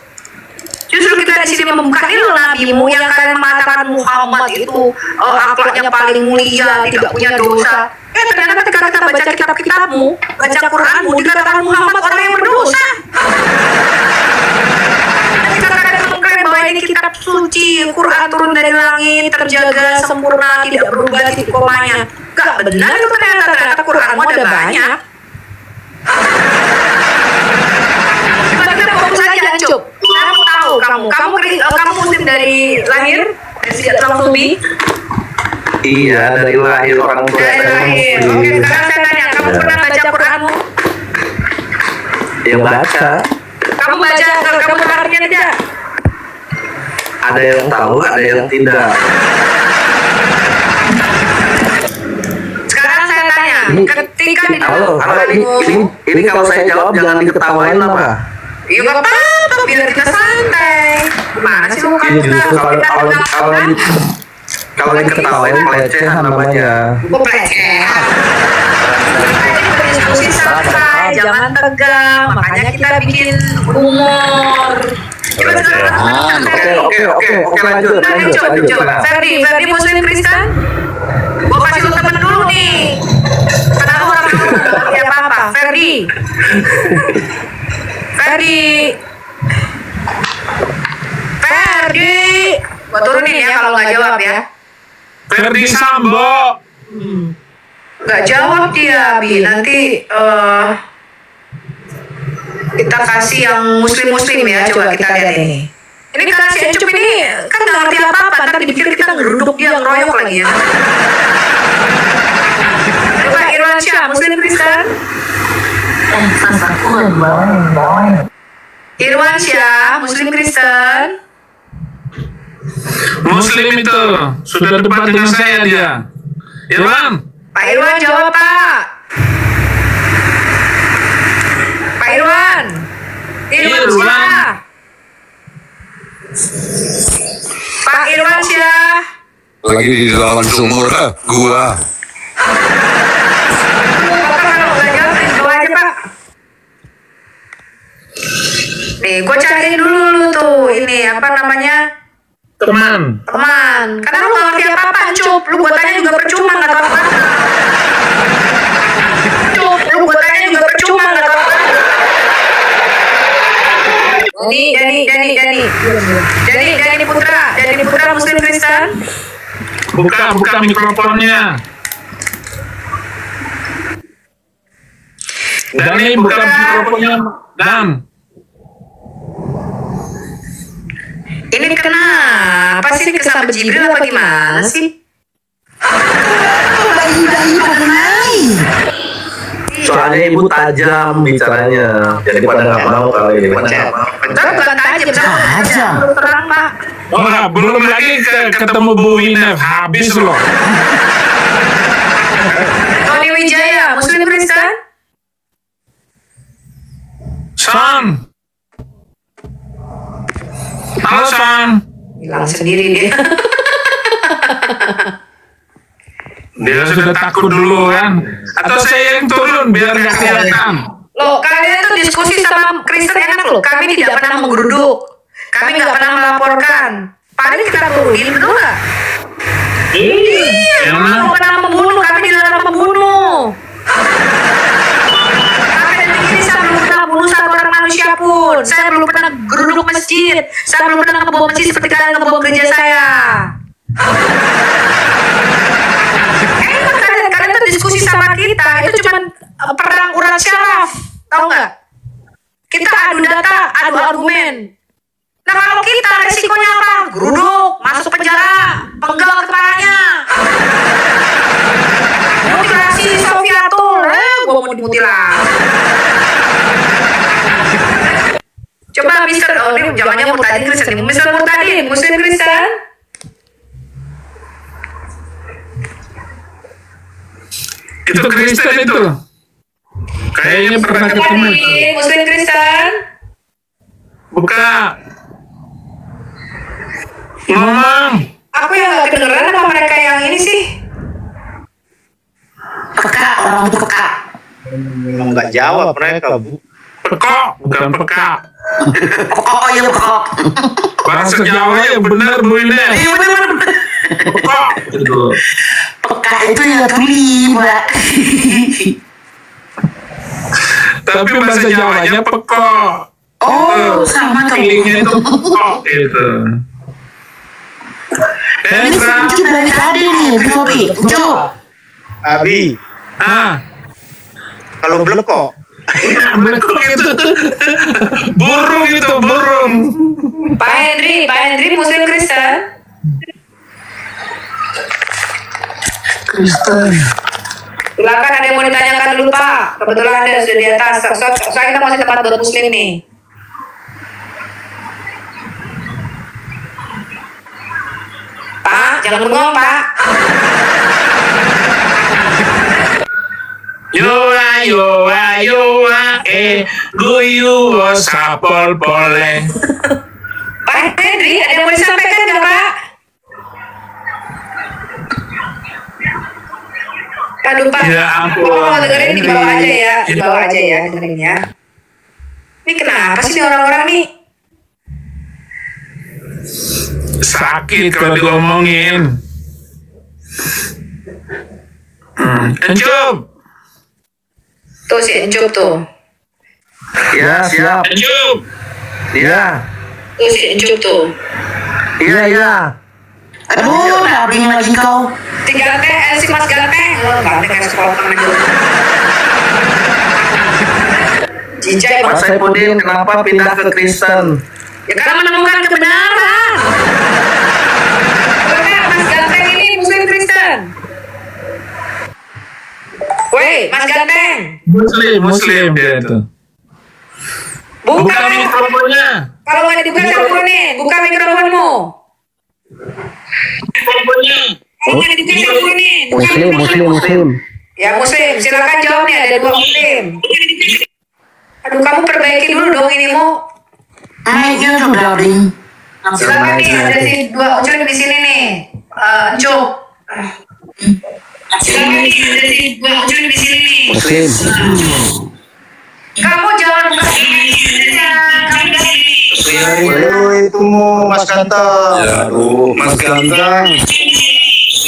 Justru kita di sini membuka ini nabimu yang kalian mengatakan Muhammad itu akhlaknya paling mulia, tidak punya dosa. Ternyata ketika kita baca kitab-kitabmu, baca Quranmu, dikatakan Muhammad orang yang berdosa. Ketika kalian mengklaim bahwa ini kitab suci, Quran turun dari langit, terjaga, sempurna, tidak berubah titik komanya. Gak benar itu ternyata Quranmu ada banyak. Kita fokus saja, Ancup. Saya mau tahu kamu Muslim dari lahir, dari sejak langsung lebih. Iya, dari lahir orang tua. Dari lahir. Oke, sekarang saya tanya, kamu pernah baca Quranmu? Ya baca. Kamu baca, kamu tahu artinya tidak? Ada yang tahu, ada yang tidak. Sekarang saya tanya, ketika di Halo, ini kalau saya jawab jangan diketawain lah, Pak. iya nggak apa-apa, biar kita santai. Gimana sih muka Ini kita? justru kalau Kita diketawain pelecehan namanya. Kok pelecehan? Diskusi santai, jangan tegang. Makanya kita bikin humor. Oke, lanjut. Ferdi Muslim Kristen? Gue kasih lu temen dulu nih. Karena aku orang ngerti apa-apa. Ferdi, gue turunin ya kalau nggak jawab ya. Ferdi Sambo. Nggak jawab dia, Bi. Nanti kita kasih yang muslim ya. Coba kita lihat ini. Ini karena si Encup ini kan nggak ngerti apa-apa. Ntar dipikir kita ngeruduk dia, ngeroyok lagi ya. Coba Irwansyah, Muslim Kristen. Irwansyah, Muslim Kristen. Muslim itu sudah debat dengan saya dia. Irwan. Pak Irwan jawab, Pak. Pak Irwan. Irwansyah. Pak Irwansyah. Lagi di dalam sumur gua. Bapak kalau nggak jawab, jawab aja, Pak. Nih, gue cariin dulu tuh ini apa namanya? Teman. Karena lu nggak ngerti apa-apa, Cup. Lu buat tanya juga percuma, nggak tahu apa. Cup, lu buat tanya juga percuma, nggak tahu apa. Dani Putra Muslim Kristen. Buka mikrofonnya. Dani, buka mikrofonnya. Dan Ini kenapa sih kesambar Jibril apa gimana sih? Soalnya ibu tajam bicaranya, jadi pada nggak mau kali ini. Bentar, bukan tajam. Terang, Pak. wah, belum lagi ketemu Bu Winef, habis loh. Tony Wijaya, Muslim Kristen. Son. Halo Son. Hilang sendiri dia. Dia sudah takut duluan. Atau saya yang turun biar nggak kelihatan. Loh, kalian tuh diskusi sama Kristen enak loh. Kami tidak pernah menggeruduk. Kami nggak pernah melaporkan. Paling kita turunin, betul nggak? Iya, kami nggak pernah membunuh. Kami tidak pernah membunuh. Kami detik ini saya belum pernah bunuh satu orang manusia pun. Saya belum pernah geruduk masjid. Saya belum pernah ngebom masjid seperti kalian ngebom gereja saya. Kalian tuh diskusi sama kita itu cuma perang urat syaraf, tahu nggak? Kita adu data, adu argumen. Nah kalau kita resikonya apa? Geruduk, masuk penjara, penggal kepalanya. Mutilasi Sofiatul, gua mau dimutilasi. Coba Mister, ini jangannya Murtadin Kristen, Mister Murtadin, Muslim Kristen. Itu Kristen itu. Kayaknya pernah ketemu. Muslim Kristen. Buka. Ngomong. Aku yang nggak kedengeran apa mereka yang ini sih? Peka, orang itu peka. Memang nggak jawab mereka, Bu. Pekok, bukan peka. Oh iya pekok. Bahasa Jawa yang benar Bu Ines. Iya benar. Pekok. Gitu. Peka itu ya tuli, Mbak. Tapi bahasa Jawanya pekok. Oh, sama tuh. Feelingnya itu pekok gitu. Ini sedikit dari tadi nih, Bu Sobi. Coba. Abi, kalau belekok, Belekok itu. Burung itu, burung. Pak Henry Muslim Kristen. Kristen. Silakan ada yang mau ditanyakan dulu Pak. Kebetulan ada sudah di atas. Soalnya kita masih tempat buat Muslim nih. Pak, jangan bengong Pak. Yoa yoa yoa guyu sapol pole. Pak Henry, ada yang mau disampaikan nggak Pak? Aduh Pak, Ya ampun. oh, dengerin di bawah aja ya, di bawah aja ya, dengerin ya. Ini kenapa sih nih orang-orang nih? Sakit kalau diomongin. Encup. Tuh si Encup tuh. Ya, siap. Encup. Ya. Tuh si Encup tuh. Iya, iya. Aduh, nabing lagi kau. Si Ganteng, si Mas Ganteng. Oh, Ganteng kayak sepotong aja. Jijai Pak Mas. Saipudin, kenapa pindah ke Kristen? Ya karena menemukan kebenaran. Benar, Mas Ganteng ini Muslim Kristen. Woi, Mas Ganteng. Muslim dia itu. Buka mikrofonnya. Kalau nggak dibuka teleponin, buka mikrofonmu. Mikrofonnya. Kalau nggak dibuka teleponin. Muslim. Ya Muslim, silakan jawab nih, ada 2 Muslim. Aduh, kamu perbaiki dulu dong ini mau. Naiknya sudah ding. Silakan nih, ada si 2 Ucup di sini nih. Ucup. Silakan nih, ada si 2 Ucup di sini nih. Muslim. Kamu jangan buka mikrofonnya, kamu di sini. Itu Mas Ganteng. Ya, Mas Ganteng.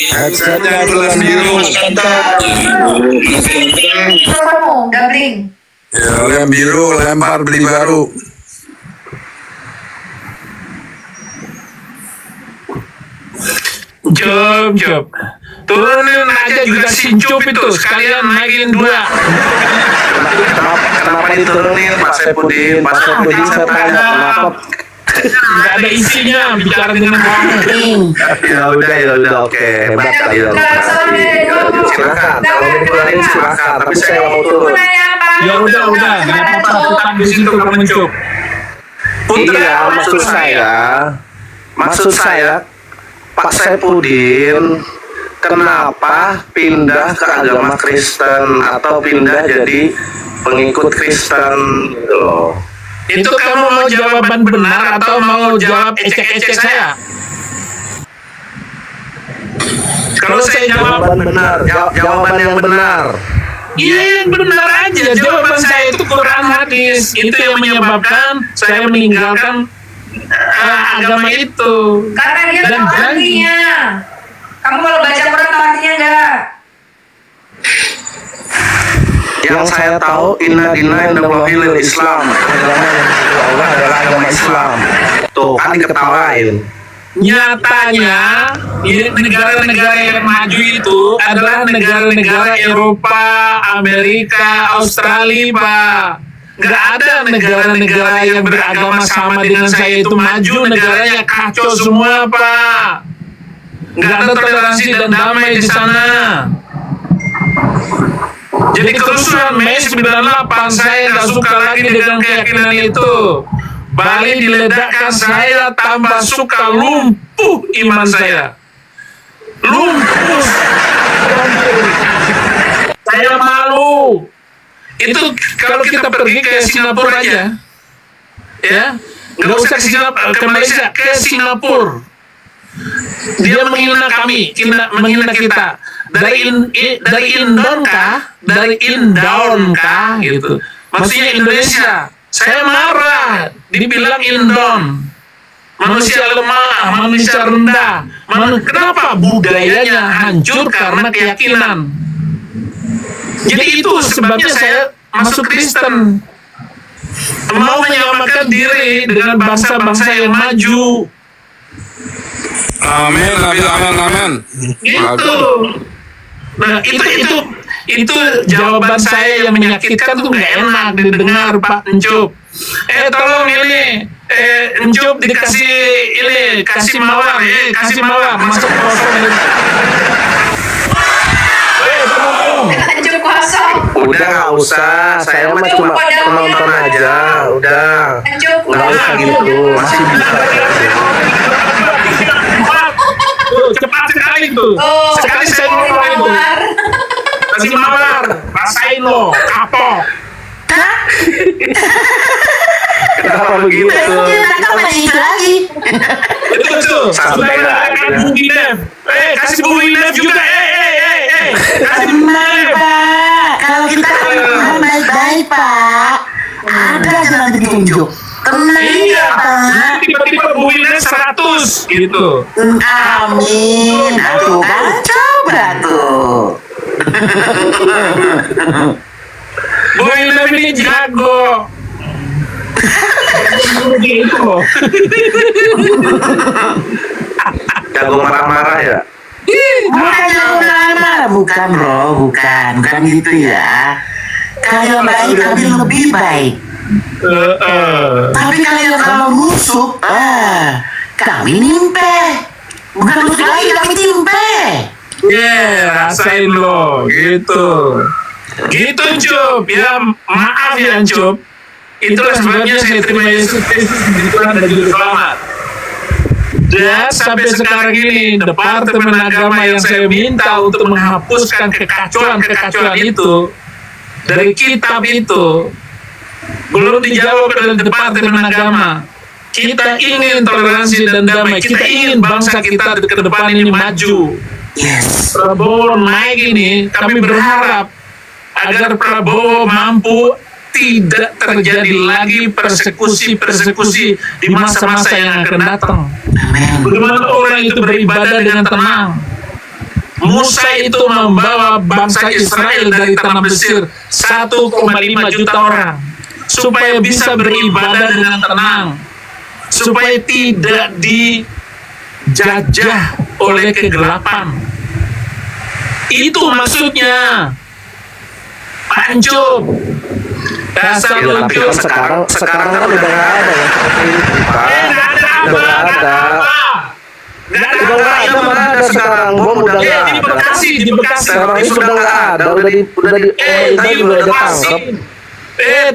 Headsetnya gelas biru, Mas Ganteng. Mas Ganteng. Mikrofonmu, doubling. Ya, lem biru, lempar beli baru. Job. Turunin aja juga si Encup itu, sekalian naikin 2. Kenapa diturunin Pak Saipudin? Pak Saipudin saya tanya kenapa? Nggak ada isinya, bicara dengan kamu. Ya udah, oke. Hebat kalian. Silakan, kalau mau dikeluarin silakan. Tapi saya nggak mau turun. Ya udah, nggak apa-apa, tetap di situ kamu Encup. Iya, maksud saya, Pak Saipudin, kenapa pindah ke agama Kristen atau pindah jadi pengikut Kristen gitu loh? Itu kamu mau jawaban benar atau mau jawab ecek-ecek saya? Kalau saya jawab Jawaban benar, jawaban yang benar. iya yang benar aja. Jawaban saya itu Quran hadis. Itu yang menyebabkan saya meninggalkan agama itu. Karena dia Dan tahu janji. artinya. Kamu kalau baca Quran tahu artinya enggak? Yang saya tahu inna dina indallahil Islam. Agama yang diridhoi Allah adalah agama Islam. Tuh kan diketawain. Nyatanya negara-negara yang maju itu adalah negara-negara Eropa, Amerika, Australia, Pak. Nggak ada negara-negara yang beragama sama dengan saya itu maju, negaranya kacau semua, Pak. Nggak ada toleransi dan damai di sana. Jadi kerusuhan Mei 98 saya nggak suka lagi dengan keyakinan itu. Bali diledakkan, saya tambah suka, lumpuh iman saya. Lumpuh. Saya malu. Itu kalau kita pergi ke Singapura aja, ya, nggak usah ke Malaysia, ke Singapura. Dia menghina kami, menghina kita. Dari Indon kah, gitu. Maksudnya Indonesia. Saya marah, dibilang Indon, manusia lemah, manusia rendah. Kenapa budayanya hancur karena keyakinan? Jadi itu sebabnya saya masuk Kristen, mau menyamakan diri dengan bangsa-bangsa yang maju. Amin, amin. Gitu. Nah itu jawaban saya yang menyakitkan tuh nggak enak didengar Pak Encup. Tolong ini Encup dikasih ini, kasih mawar masuk kosong ini. Encup kosong. Udah nggak usah, saya mah cuma penonton aja. Udah, Encup nggak usah gitu, masih bisa. Tuh, cepat sekali tuh. Oh, Sekali saya ngomong itu. mawar. Kasih mawar. rasain lo, kapok. Kenapa begitu? Kita masih itu lagi. Itu tuh, sudah katakan Bung Indef. Kasih Bung Indef juga, kasih Bung Indef. Pak, kalau kita ngomong baik-baik, Pak, ada jalan petunjuk. Tenang, Iya, Pak. tiba-tiba Bung Indef 100 gitu. Amin. Tuh kan, coba tuh. Bung Indef ini jago. Gitu loh. Jago marah-marah ya? Bukan jago marah, bukan bro, bukan gitu ya. Kalau baik kami lebih baik. Tapi kalau musuh, kami nimpe. Bukan musuh lagi, kami timpe. Rasain lo, gitu. Gitu Cup, ya maaf ya Cup. Itulah sebabnya saya terima Yesus Kristus menjadi Tuhan dan Juru Selamat. Dan sampai sekarang ini, Departemen Agama yang saya minta untuk menghapuskan kekacauan itu dari kitab itu belum dijawab oleh Departemen Agama. Kita ingin toleransi dan damai. Kita ingin bangsa kita ke depan ini maju. Prabowo naik ini, kami berharap agar Prabowo mampu tidak terjadi lagi persekusi di masa-masa yang akan datang. Bagaimana orang itu beribadah dengan tenang. Musa itu membawa bangsa Israel dari tanah Mesir 1,5 juta orang supaya bisa beribadah dengan tenang, supaya tidak dijajah oleh kegelapan. Itu maksudnya, Pak Encup. Dasar Ya, tapi kan sekarang kan udah nggak ada yang seperti itu, Pak. Udah nggak ada. Udah nggak ada, mana ada sekarang? Bom udah nggak Di ada. Bekasi. Sekarang ini sudah nggak ada, udah ditangkap.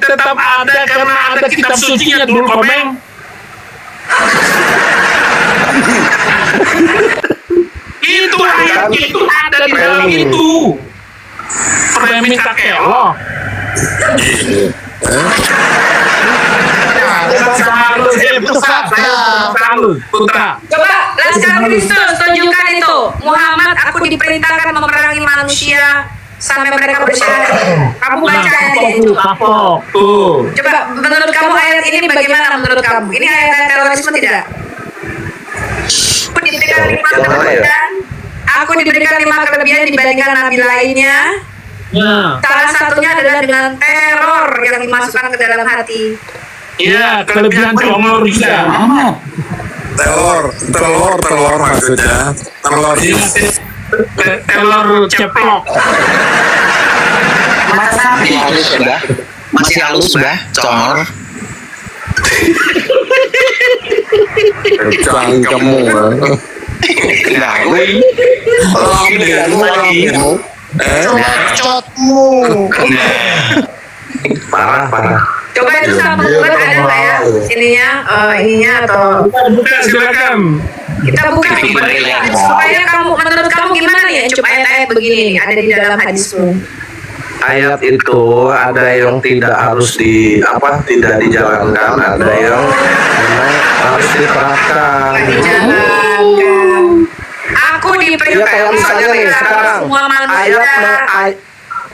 Tetap ada karena ada kitab sucinya dulu, Komeng. Itu ayatnya itu ada di dalam itu. Framing kakek lo. Putra. Coba Laskar Kristus tunjukkan itu. Muhammad, aku diperintahkan memerangi manusia sampai mereka bersyahadat. Kamu baca ayat itu. Kapok. Tuh. Coba menurut kamu ayat ini bagaimana menurut kamu? Ini ayat terorisme tidak? Aku diberikan 5 kelebihan. Aku diberikan 5 kelebihan dibandingkan nabi lainnya. Ya. Salah satunya adalah dengan teror yang dimasukkan ke dalam hati. Iya, kelebihan congor juga. Telur maksudnya. Telur Telur ceplok. Masih halus sudah, congor. kamu. Parah. Coba itu sama bukan ada nggak ya ininya atau Buka silakan. kita buka supaya kamu menurut kamu gimana nih coba ayat-ayat begini ada di dalam hadismu. Ayat itu ada yang tidak harus tidak dijalankan, ada yang memang harus diterapkan. Dijalankan. Aku Ya diperintahkan kayak misalnya nih sekarang semua manusia.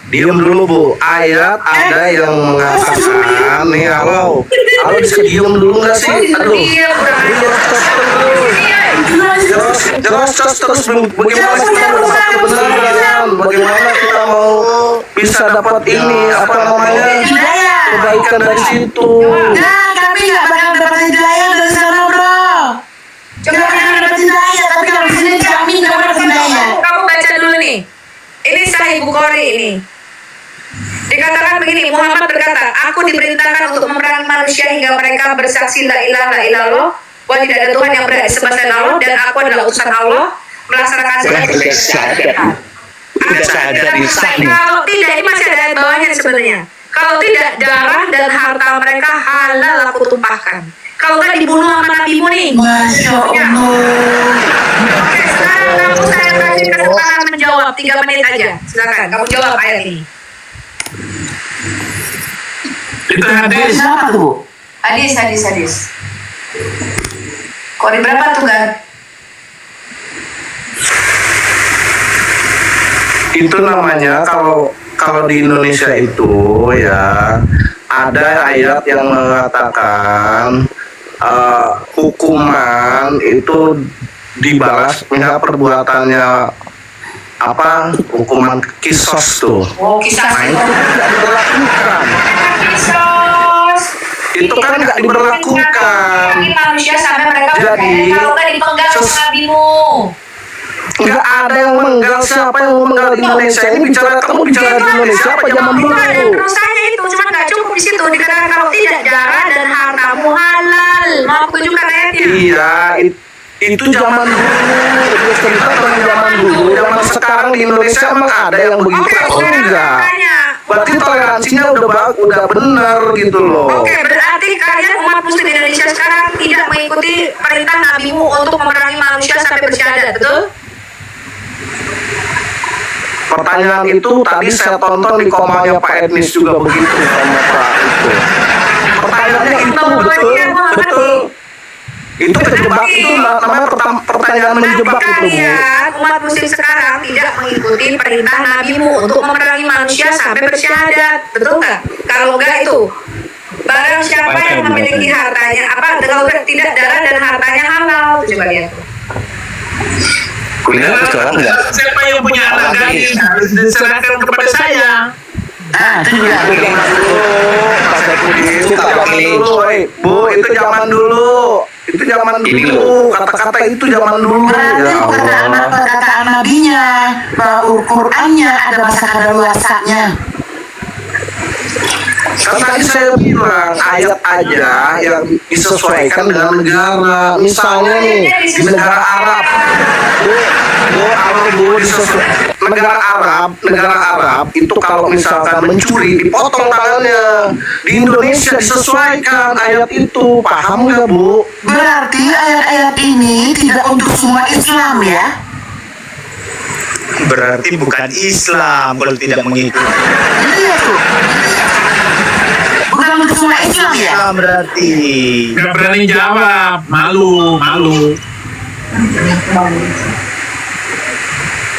Diam dulu Bu, ayat ada yang mengatakan nih halo bisa diam dulu nggak sih? Aduh, terus bagaimana kita mau dapat kebenaran? Bagaimana kita mau bisa dapat ini apa namanya kebaikan dari situ? Nah, kami nggak bakal dapat hidayah dari sana, bro. Coba kami dapat hidayah, tapi kalau di sini kami nggak dapat hidayah. Kamu baca dulu nih. Ini Sahih Bukhari ini. Dikatakan begini, Muhammad berkata, aku diperintahkan untuk memerangi manusia hingga mereka bersaksi la ilaha illallah, bahwa tidak ada Tuhan yang berhak disembah selain Allah, dan aku adalah utusan Allah, melaksanakan syahadat. Kalau tidak, ini masih ada ayat bawahnya sebenarnya. Kalau tidak, darah dan harta mereka halal aku tumpahkan. Kalau nggak dibunuh sama nabimu nih. Masya Allah. Oke, sekarang saya kasih kesempatan menjawab 3 menit aja. Silakan, kamu jawab ayat ini. Itu hadis. Apa tuh, Bu? Hadis. Kori berapa tuh, Gan? Itu namanya kalau di Indonesia itu ya ada ayat yang mengatakan hukuman itu dibalas dengan perbuatannya apa, hukuman kisos tuh. Oh, kisah Nah, itu tidak diberlakukan. Kisos. Itu kan nggak diberlakukan. Ini manusia sampai mereka Jadi, kalau nggak dipenggal nabimu. Nggak ada yang menggal. Siapa yang mau menggal di Indonesia? Ini kamu bicara di Indonesia apa zaman dulu? Ada dosanya itu, cuma nggak cukup di situ. Dikatakan kalau tidak darah dan hartamu halal. Mau aku tunjukkan ayatnya? Iya, itu zaman dulu. Dia cerita tentang zaman dulu. Zaman sekarang di Indonesia emang ada yang begitu? Oh enggak. Berarti toleransinya udah benar gitu loh. Oke, berarti kalian umat muslim Indonesia sekarang tidak mengikuti perintah nabimu untuk memerangi manusia sampai bersyahadat, betul? Pertanyaan itu tadi saya tonton di komanya Pak Etnis juga begitu sama Pak itu. Pertanyaannya itu betul. Itu terjebak, itu namanya pertanyaan menjebak itu, Bu. Kalian umat muslim sekarang tidak mengikuti perintah nabimu untuk memerangi manusia sampai bersyahadat, betul nggak? Kalau nggak itu, barang siapa yang memiliki hartanya kalau tidak darah dan hartanya halal, coba lihat. Kuliah sekarang enggak? Siapa yang punya anak gadis harus diserahkan kepada saya. Bu, itu zaman dulu. Itu zaman dulu. Kata-kata itu zaman dulu. Berarti perkataan nabinya, bahwa Qur'annya ada masa kadaluarsanya. Kan tadi saya bilang ayat aja yang disesuaikan dengan negara. Misalnya nih di negara Arab, negara Arab itu kalau misalkan mencuri dipotong tangannya. Di Indonesia disesuaikan ayat itu, paham nggak, Bu? Berarti ayat-ayat ini tidak untuk semua Islam ya? Berarti bukan Islam kalau tidak mengikuti. Iya tuh. Bukan untuk semua Islam ya? Islam berarti. Nggak berani jawab, malu.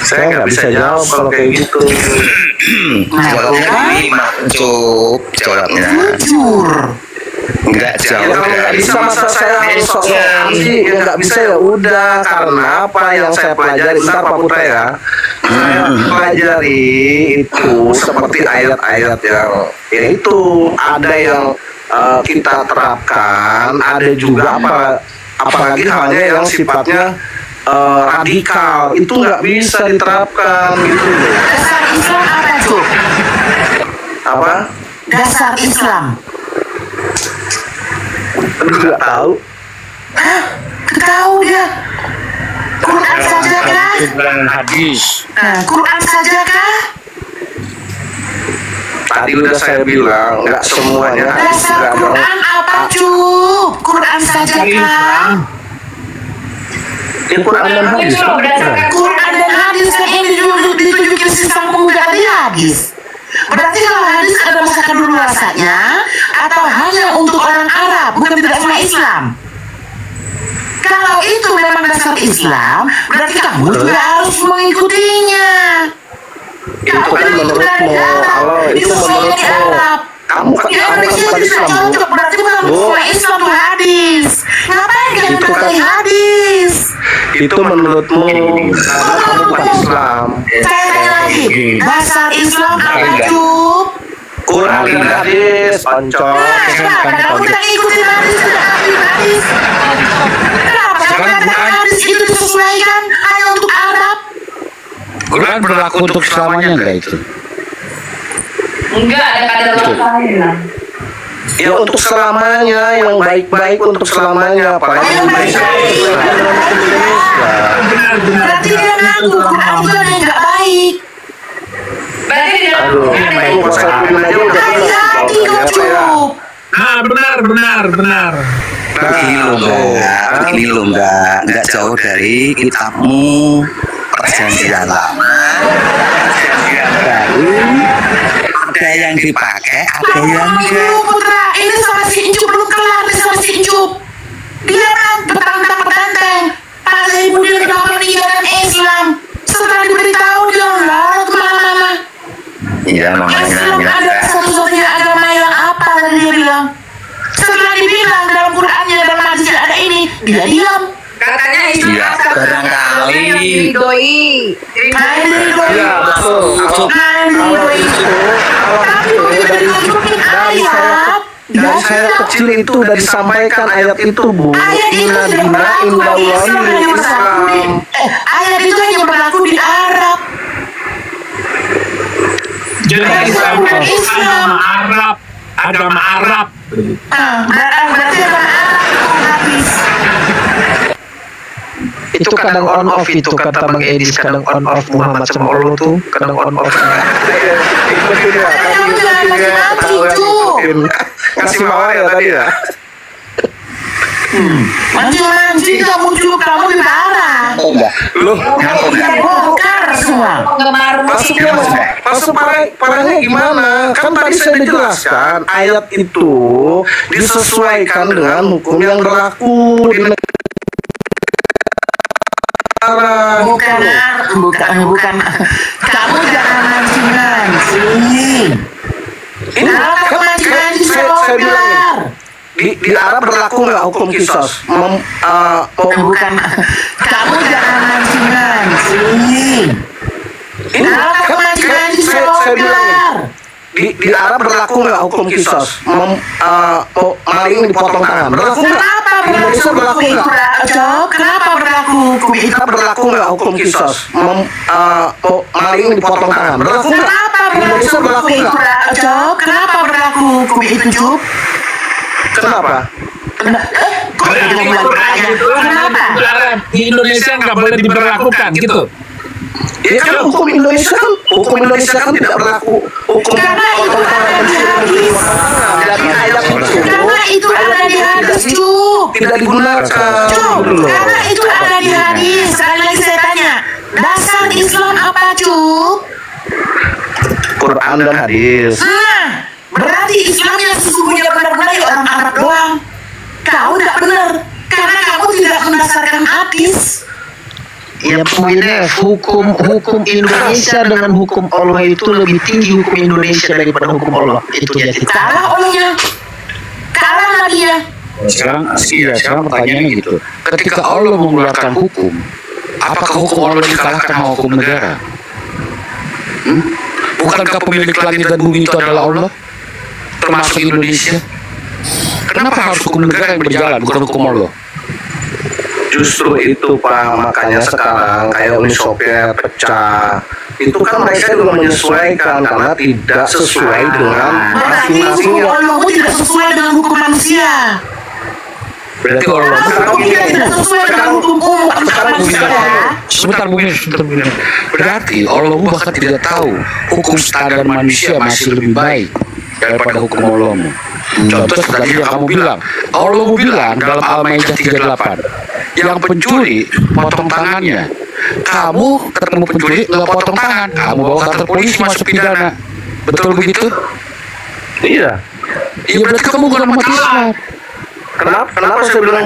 Saya nggak bisa jawab kalau kayak gitu. Jawabnya Cuk, jawabnya. Jujur. Enggak jawab. Kalau nggak bisa masa saya harus sok-sokan sih, ya nggak bisa ya udah. Karena apa yang saya pelajari, bentar Pak Putra ya. Saya pelajari itu seperti ayat-ayat yang ya itu ada yang kita terapkan, ada juga apalagi halnya yang sifatnya radikal itu nggak bisa diterapkan gitu. Dasar Islam apa tuh? Apa? Dasar Islam. Nggak tahu. Hah? Tahu dia. Quran saja kah? Bukan hadis. Nah, Quran saja kah? Tadi udah saya bilang nggak semuanya. Dasar Quran apa cuy? Quran saja kah? Quran dan hadis. Quran dan hadis kan ini ditunjukin sistem pemuda dari hadis. Berarti kalau hadis ada masa kadaluarsanya atau hanya untuk orang Arab, bukan tidak semua Islam. Kalau itu memang dasar Islam, berarti kamu juga harus mengikutinya. Itu kan menurutmu. Kalau itu menurutmu. Kamu kan Indonesia bukan tidak Islam, Bu. cocok, berarti bukan semua Islam tuh hadis. Ngapain kalian Itu kan- pakai hadis? Itu menurutmu karena kamu bukan Islam. Saya tanya lagi, dasar Islam apa cuy? Quran dan hadis, pancok. Kenapa kamu tidak ikutin hadis, tidak ambil hadis? Kenapa kamu hadis itu disesuaikan hanya untuk Arab? Quran berlaku untuk selamanya enggak itu? Enggak ada kadaluarsanya. Ya untuk selamanya, yang baik-baik untuk selamanya. Apalagi Yang Indonesia. Berarti dia ngaku Quran juga ada yang nggak baik. Berarti di dalam Aduh, Quran ada itu pasal Quran aja udah benar. Hati-hati kau cuy. Nah, benar. Begini loh enggak jauh dari kitabmu perjanjian lama, perjanjian baru, Ada yang dipakai, ada yang Aduh Putra, ini sama si Incup belum kelar nih sama si Incup. Dia kan petantang. Pada ibu dia dapat peninggalan Islam. Setelah diberitahu dia lari kemana-mana. Iya, Islam makanya adalah satu-satunya agama yang apa tadi dia bilang. Setelah dibilang dalam Qurannya dalam hadisnya ada ini, dia diam. Katanya itu Iya, barangkali. doi. Iya, betul. Tapi begitu ditunjukin ayat, Dari saya kecil itu udah disampaikan ayat itu, Bu. ayat itu Inna tidak dina berlaku inda bagi Islam hanya berlaku di Islam. ayat itu hanya berlaku di Arab. Jadi Islam bukan Islam. agama Arab. Berarti agama Arab habis. Itu kadang on off itu kata Bang Edis, kadang on off Muhammad sama Allah tuh, kadang on off. Kamu jangan mancing-mancing, Cu. Kasih mawar ya tadi ya. Mancing-mancing kamu, Cu. Kamu lebih parah. Loh, Kita bongkar semua. masuk parahnya gimana? Kan tadi saya dijelaskan ayat itu disesuaikan dengan hukum yang berlaku di negara. Bukan. Kamu jangan mancing-mancing. Kenapa kamu mancing-mancing? Saya bilang ini, di Arab berlaku nggak hukum kisos? Bukan. Kamu jangan mancing-mancing. Kenapa kamu mancing-mancing? Saya bilang ini, di Arab berlaku nggak hukum kisos? Maling dipotong tangan. Berlaku nggak? Kenapa berlaku hukum itu? Kenapa berlaku hukum itu? Kita berlaku nggak hukum kisos? Maling dipotong tangan. Berlaku nggak? Kenapa berlaku hukum itu? Kenapa berlaku hukum itu, Cuk? Kenapa? Kok dia bilang kenapa? Di Indonesia nggak boleh diberlakukan gitu. Ya kan hukum Indonesia kan tidak berlaku hukum Karena itu ada di hadis. Jadi ayat itu Karena itu ada di hadis, Cuk. tidak digunakan. Cuk, karena itu ada di hadis. Sekali lagi saya tanya, dasar Islam apa, Cuk? Quran dan hadis. Nah, berarti Islam yang sesungguhnya benar-benar ya orang Arab doang. Kau tidak benar, karena kamu tidak mendasarkan hadis. Ya poinnya hukum Indonesia dengan hukum Allah itu lebih tinggi hukum Indonesia daripada hukum Allah. Itu jadi. Kalah olehnya, kalah nabinya. Sekarang pertanyaannya gitu. Ketika Allah mengeluarkan hukum, apakah hukum Allah dikalahkan sama hukum negara? Bukankah pemilik langit dan bumi itu adalah Allah? Termasuk Indonesia? Kenapa harus hukum negara yang berjalan, bukan hukum Allah? Justru itu Pak, makanya sekarang kayak Uni Soviet pecah. Itu kan mereka juga menyesuaikan karena tidak sesuai dengan Berarti hukum masing-masingnya. Allah tidak sesuai dengan hukum manusia. Berarti Allah Hukum kita tidak sesuai dengan hukum manusia. Sebentar Bu, berarti Allah bahkan tidak tahu hukum standar manusia masih lebih baik daripada hukum Allahmu. Contoh tadi yang kamu bilang, Allah bilang dalam Al-Maidah 38, yang pencuri potong tangannya. Kamu ketemu pencuri nggak potong tangan, kamu bawa kantor polisi masuk pidana. Betul begitu? Iya. Iya berarti kamu bukan umat Islam. Kenapa saya bilang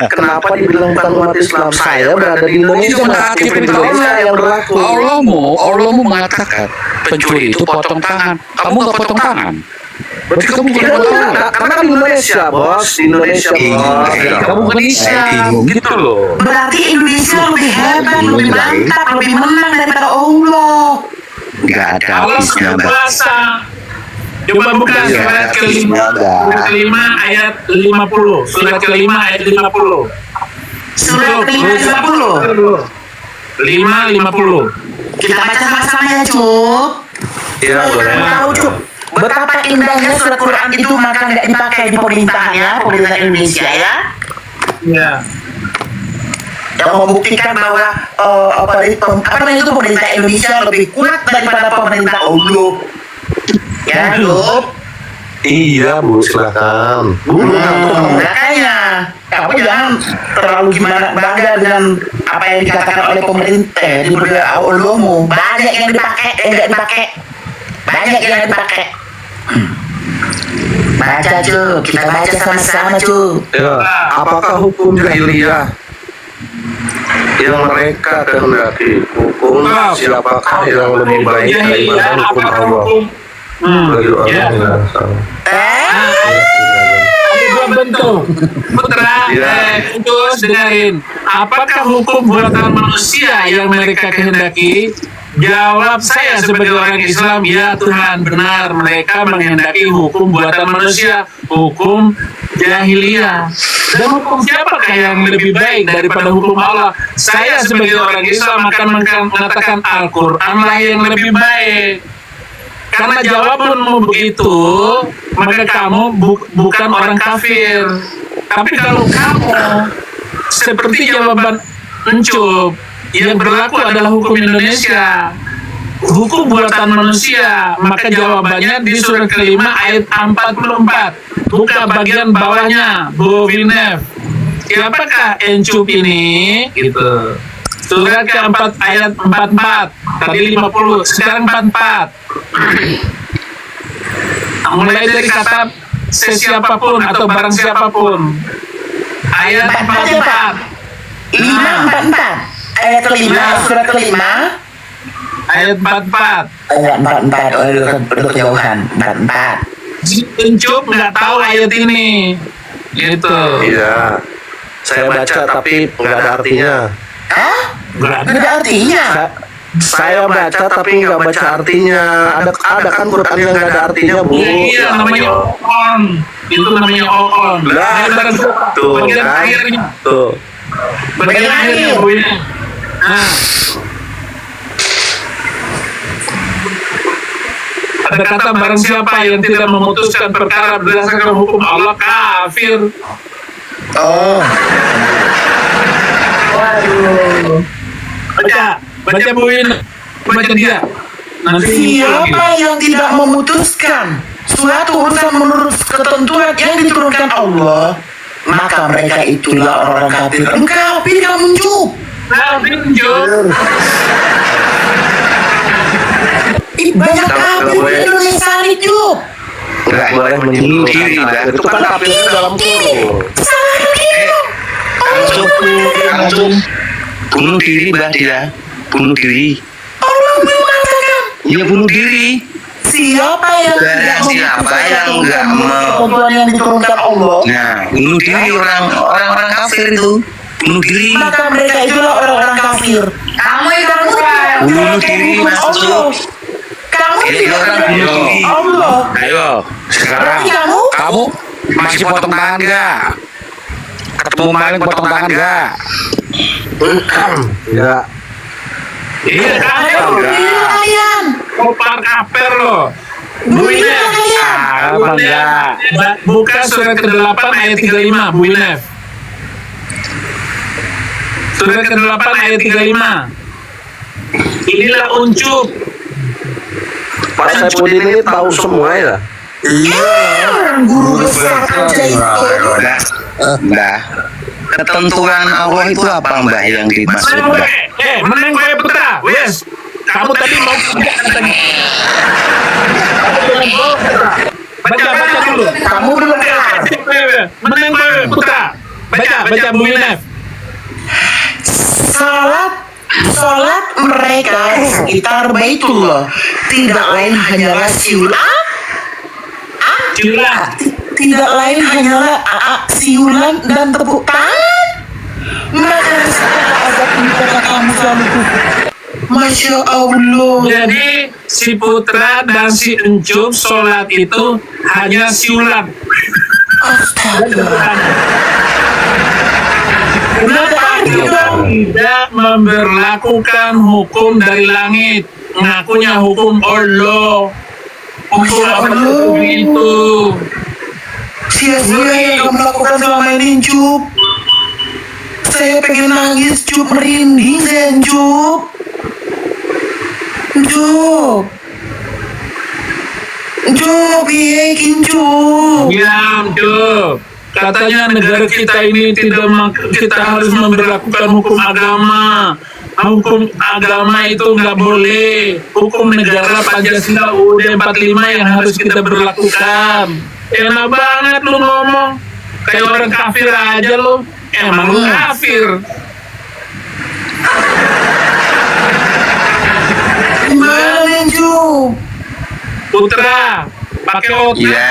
kenapa dibilang bukan umat Islam? Saya berada di Indonesia, Berarti Indonesia yang berlaku. Allahmu mengatakan pencuri itu potong tangan, kamu nggak potong tangan. Berarti kamu bukan Iya, umat Allah. karena kan di Indonesia, bos. Di Indonesia, bos. Kamu bukan Islam, gitu loh. Berarti Indonesia lebih hebat, lebih mantap, lebih menang daripada Allah. Nggak ada Allah habisnya, sudah Mbak. kuasa. Coba buka surat kelima ayat 50. Surat kelima ayat 50. Surat kelima 50. 5:50. Kita baca sama-sama ya, Cuk. Iya, boleh. Tahu, Cuk, betapa indahnya surat Quran itu maka nggak dipakai di pemerintahannya, pemerintah Indonesia ya. Ya. Yang membuktikan bahwa apa namanya itu pemerintah Indonesia lebih kuat daripada pemerintah Allah. Ya, Cuk. Iya Bu, silakan. Makanya kamu jangan terlalu gimana bangga dengan apa yang dikatakan oleh pemerintah di Allahmu. Banyak yang dipakai, enggak dipakai. Banyak yang dipakai. Baca Cuk, kita baca sama-sama Cuk. Ya, apakah hukum jahiliyah yang mereka kehendaki? Hukum siapakah yang lebih baik daripada hukum Allah? Bagi orang yang salah. Ada dua bentuk. Putra, terus dengerin. Apakah hukum buatan manusia yang mereka kehendaki? Jawab saya sebagai orang Islam, ya Tuhan, benar, mereka menghendaki hukum buatan manusia, hukum jahiliyah. Dan hukum siapakah yang lebih baik daripada hukum Allah? Saya sebagai orang Islam akan mengatakan Al-Quran lah yang lebih baik. Karena jawabanmu begitu, maka kamu bukan orang kafir. Tapi kalau kamu seperti jawaban Encup, yang berlaku adalah hukum Indonesia, hukum buatan manusia, maka jawabannya di surat kelima ayat 44. Buka bagian bawahnya, Bu Vinef. Siapakah Encup ini? Gitu. Surat keempat ayat 44. Tadi 50, sekarang 44. Mulai dari kata sesiapapun atau barang siapapun. Ayat 44. 544. Ayat kelima, surat kelima. Ayat 44. Ayat 44, oh udah kejauhan. 44. Encup nggak tahu ayat ini. Gitu. Iya. Saya baca tapi nggak ada artinya. Hah? Nggak ada artinya? Saya baca tapi nggak baca artinya. Ada kan Quran yang nggak ada artinya, Bu. Iya, namanya on. Itu namanya on. Lah, tuh bagian kan. akhirnya. Tuh. Bagian akhirnya, Bu ini. Nah. Ada kata barang siapa yang tidak memutuskan perkara berdasarkan hukum Allah kafir. Oh. Waduh. Baca Bu Win, baca dia. Nanti Siapa yang tidak memutuskan suatu urusan menurut ketentuan yang diturunkan Allah, maka mereka itulah orang-orang kafir. Engkau pilih kamu Encup. Banyak kafir di Indonesia nih Encup. Nggak boleh menyinggung diri, itu kan kafirnya dalam kurung. Langsung bunuh diri Mbak dia, bunuh diri. Allah belum mengatakan. Iya bunuh diri. Siapa yang tidak ketentuan yang diturunkan Allah, Nah, bunuh diri orang-orang kafir itu. Bunuh diri. maka mereka itulah orang-orang kafir. Kamu itu Bunuh diri masuk. Kamu Jadi tidak orang bunuh diri. Allah. Ayo, sekarang Berarti kamu masih potong tangan gak? Ketemu maling potong tangan gak? Enggak. Iya, ayo pilih kalian. kopar kaper loh. Bu Pilih Inef. kalian. Bu Inef. Buka surat ke-8 ayat 35, Bu Inef. Surat ke-8 ayat 35. Inilah Uncup. Pak Saipudin ini tahu semua ya. Guru besar aja itu. Mbak, ketentuan Allah itu apa Mbak yang dimaksud Mbak? Meneng kowe putra. Wes. Kamu tadi mau baca dulu. Kamu belum kelar. Meneng kowe putra. Baca Bu Inef. Salat mereka sekitar Baitullah tidak lain hanyalah siulan. Tidak lain hanyalah siulan dan tepuk tangan. Maka azab ini kata kamu selalu. Masya Allah. Jadi si Putra dan si Encup sholat itu hanya siulan. Astaga. Tidak memberlakukan hukum dari langit, ngakunya hukum Allah. Hukum Allah begitu. Sia-sia yang kamu lakukan selama ini, Cup. Saya pengen nangis, Cup. Merinding saya, Cup. Cup. Cuk, piye iki Cuk? Diam, Cuk. Katanya negara kita ini kita harus memberlakukan hukum agama. Hukum agama itu nggak boleh. Hukum negara Pancasila UUD 45 yang harus kita berlakukan. Enak banget lu ngomong. Kayak orang kafir aja lu. Emang lu kafir. Gimana Cuk? Putra, pakai otak. Iya.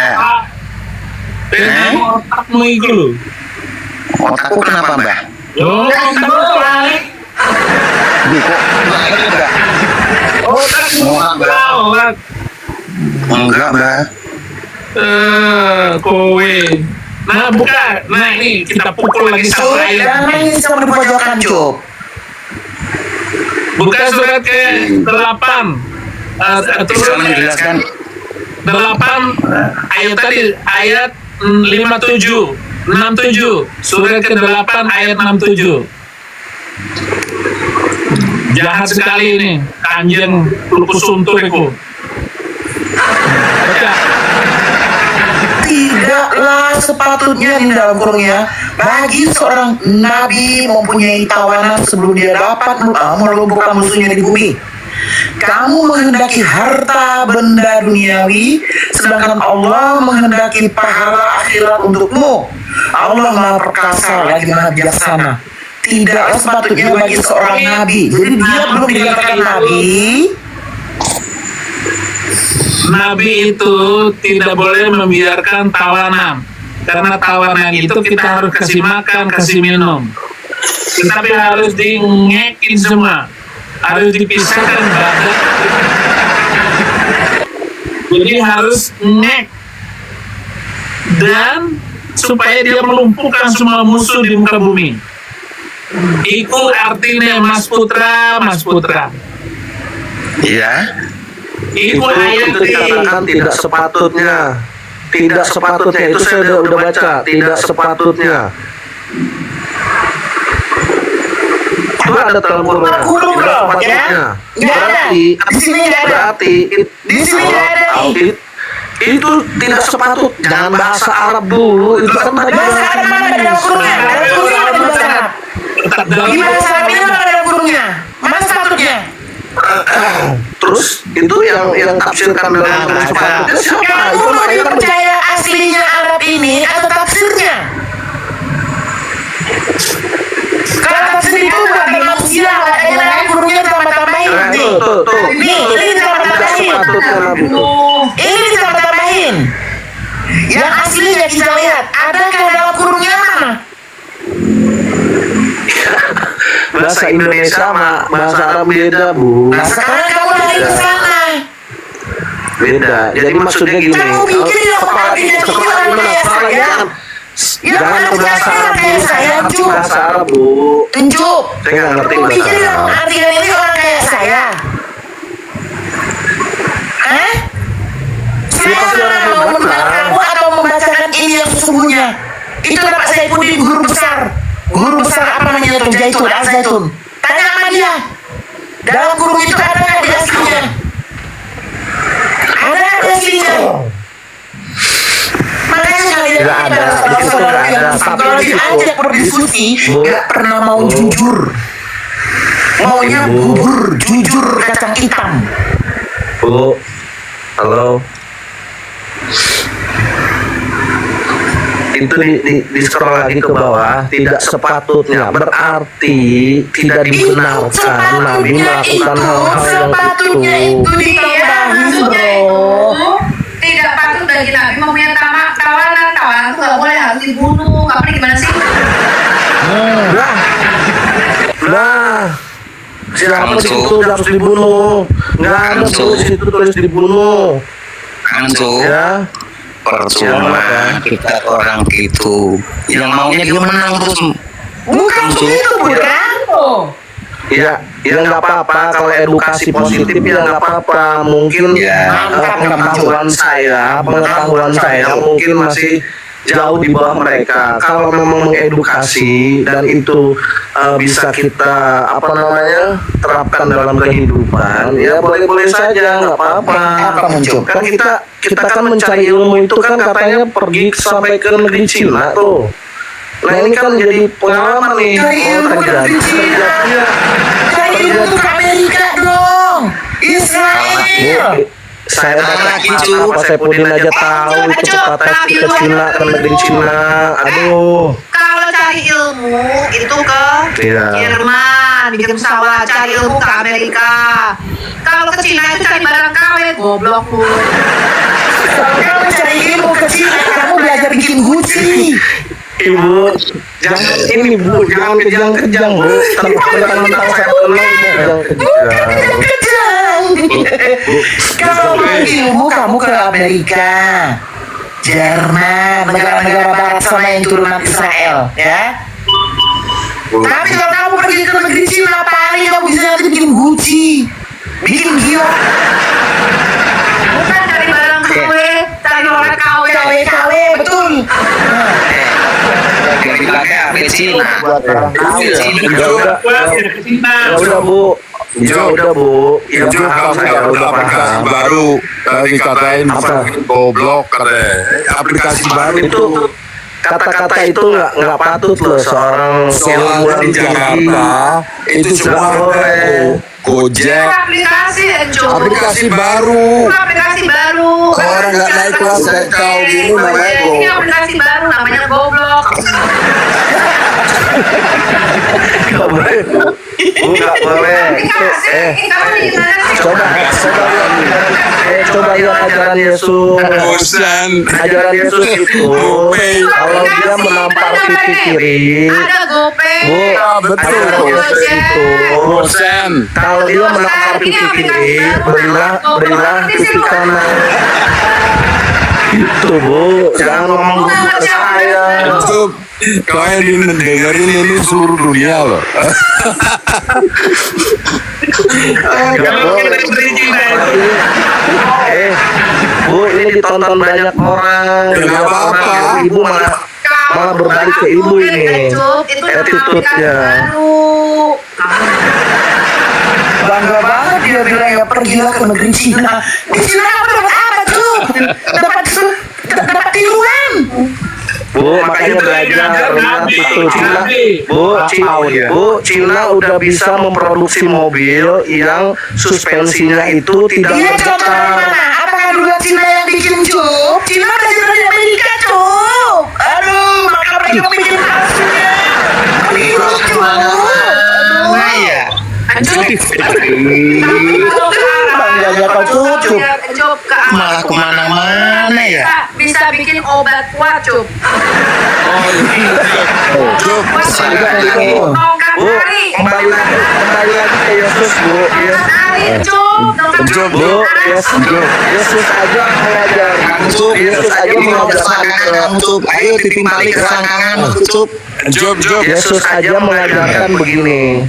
Otakmu itu lu. Otakku kenapa, Mbah? Loh, otakmu balik. Duh, kok balik, Mbah? Otakmu balik. Enggak, Mbah. Kowe. Nah, buka. Nah, ini kita pukul lagi Cuk, sama ayat. jangan nangis kamu di pojokan Cuk. Buka surat ke 8. Bisa menjelaskan 8 ayat tadi, ayat 67. Surat ke-8 ayat 67. Jahat sekali ini, anjing lukus suntur itu. Baca. Tidaklah sepatutnya di dalam kurungnya bagi seorang nabi mempunyai tawanan sebelum dia dapat melumpuhkan musuhnya di bumi. Kamu menghendaki harta benda duniawi, sedangkan Allah menghendaki pahala akhirat untukmu. Allah Maha Perkasa lagi Maha Bijaksana. Tidaklah sepatutnya bagi seorang nabi. Jadi dia belum dikatakan nabi. Nabi itu tidak boleh membiarkan tawanan, karena tawanan itu kita harus kasih makan, kasih minum. Tetapi harus dingekin semua, harus dipisahkan badan. Jadi harus ngek, dan supaya dia melumpuhkan semua musuh di muka bumi. Itu artinya Mas Putra, Mas Putra. Iya. Itu ayat dikatakan tidak sepatutnya. Tidak sepatutnya. Itu saya udah baca. Tidak sepatutnya. Itu ada dalam Quran. Tidak sepatutnya. Berarti Di sini nggak ada. berarti Di sini nggak ada nih. itu tidak sepatut. Jangan bahasa Arab dulu. Itu kan tadi Bahasa Arab mana ada dalam kurungnya? Dalam kurungnya ada bahasa Arab. Di bahasa Arab ini mana dalam kurungnya? Mana sepatutnya? Terus itu yang tafsirkan dalam sepatutnya siapa? Kamu Itu mau makanya kan dipercaya aslinya Arab ini atau tafsirnya? Kalau tafsir itu bukan manusia, dalam kurungnya ditambah-tambahin. Nih, nih, ini ditambah-tambahin. sepatutnya Nabi itu. Ini ditambah-tambahin. Yang aslinya kita lihat, adakah dalam kurungnya mana? Bahasa Indonesia sama bahasa Arab beda, Bu. Nah, sekarang kamu lari ke sana. Beda. Jadi maksudnya gini. Kamu pikir yang mengertinya itu orang kayak saya? Jangan ke bahasa Arab kayak saya, Bu. Cuk. Bahasa Arab, Bu. Cuk. Saya nggak ngerti Kamu bahasa pikir yang Arab. mengartikan ini orang kayak saya? Hah? Saya mana mau mendengar kamu atau membacakan ini yang sesungguhnya? Itu Bapak Saifuddin, guru besar. Guru besar apa namanya itu? Zaitun, Al-Zaitun. Tanya sama dia. Dalam kurung itu ada nggak di aslinya? Ada nggak di aslinya? Makanya kalian Nggak ada. adalah saudara-saudara Di situ nggak yang ada. Tapi kalau di situ- diajak berdiskusi Bu. nggak pernah mau jujur. Maunya bubur, jujur kacang hitam. Bu. Halo. Itu di scroll lagi ke bawah. Tidak sepatutnya. Berarti tidak dibenarkan Nabi melakukan hal-hal yang Sepatutnya itu. itu ditambahin, bro. Tidak patut bagi Nabi mempunyai tawanan itu nggak boleh, harus dibunuh. Nggak boleh, gimana sih? Nah, siapa di situ harus dibunuh? Nggak ada tuh di situ tulis dibunuh. Anjo, Ya, percuma kita orang gitu. Yang maunya dia menang terus. Bukan begitu, bukan? ya nggak apa-apa kalau edukasi positif ya nggak apa-apa. Mungkin Ya. pengetahuan saya mungkin masih jauh di bawah mereka. Kalau memang mengedukasi dan itu bisa kita terapkan dalam kehidupan, ya boleh-boleh saja, nggak apa-apa. Kan kita kan mencari ilmu itu kan katanya pergi sampai ke negeri Cina tuh. Nah ini kan jadi pengalaman nih. Cari ilmu ke negeri Cina. Cari ilmu ke Amerika dong. Israel. Saya apa Saipudin aja tahu itu pepatah ke Cina, ke negeri Cina. Aduh. Kalau cari ilmu itu ke Jerman, bikin pesawat. Cari ilmu ke Amerika. Kalau ke Cina itu cari barang KW, goblok lu. Kalau cari ilmu ke Cina, kamu belajar bikin Gucci. Ibu, jangan ini Bu, jangan kejang-kejang Bu. Tentang saya kenal Kejang. Kalau mau ilmu kamu ke Amerika, Jerman, negara-negara barat sama yang turunan Israel, ya. Tapi kalau kamu pergi ke negeri Cina, paling kamu bisa nanti bikin Gucci, bikin gila. Bukan cari barang KW, cari orang KW. KW, betul. Udah Bu. Ya Kamu udah aplikasi baru, dikatain goblok, katanya aplikasi baru itu kata-kata itu nggak patut loh seorang soalnya di Jakarta itu semua boleh. Gojek aplikasi baru. Orang nggak naik kelas kayak kau gini namanya Ini aplikasi baru namanya goblok. nggak boleh. Coba lihat ajaran Yesus. Ajaran Yesus itu kalau dia menampar pipi kiri, Bu, ajaran Yesus itu kalau dia menampar pipi kiri, berilah pipi kanan. Itu Bu, jangan ngomong ke saya. Kau yang dengerin ini seluruh dunia loh. Bu, ini ditonton banyak orang. Kenapa? Ibu malah berbalik ke ibu ini. Attitude-nya. Bangga banget dia bilang ya pergilah ke negeri Cina. Di Cina kamu dapat apa tuh? Dapat tiruan. Bu, makanya belajar itu Cina udah bisa memproduksi mobil yang suspensinya itu tidak bergetar. Apakah dulu Cina yang bikin Cuk? Cina belajar dari Amerika Cuk. Aduh, maka mereka bikin hasilnya. Meniru Cuk. Bangganya kau cucup. Malah kemana-mana ya. Bisa bikin obat kuat, Cup. Kembali lagi ke Yesus, Bu. Yesus aja mengajarkan. Ayo ditimpali ke kanan, Yesus aja mengajarkan begini.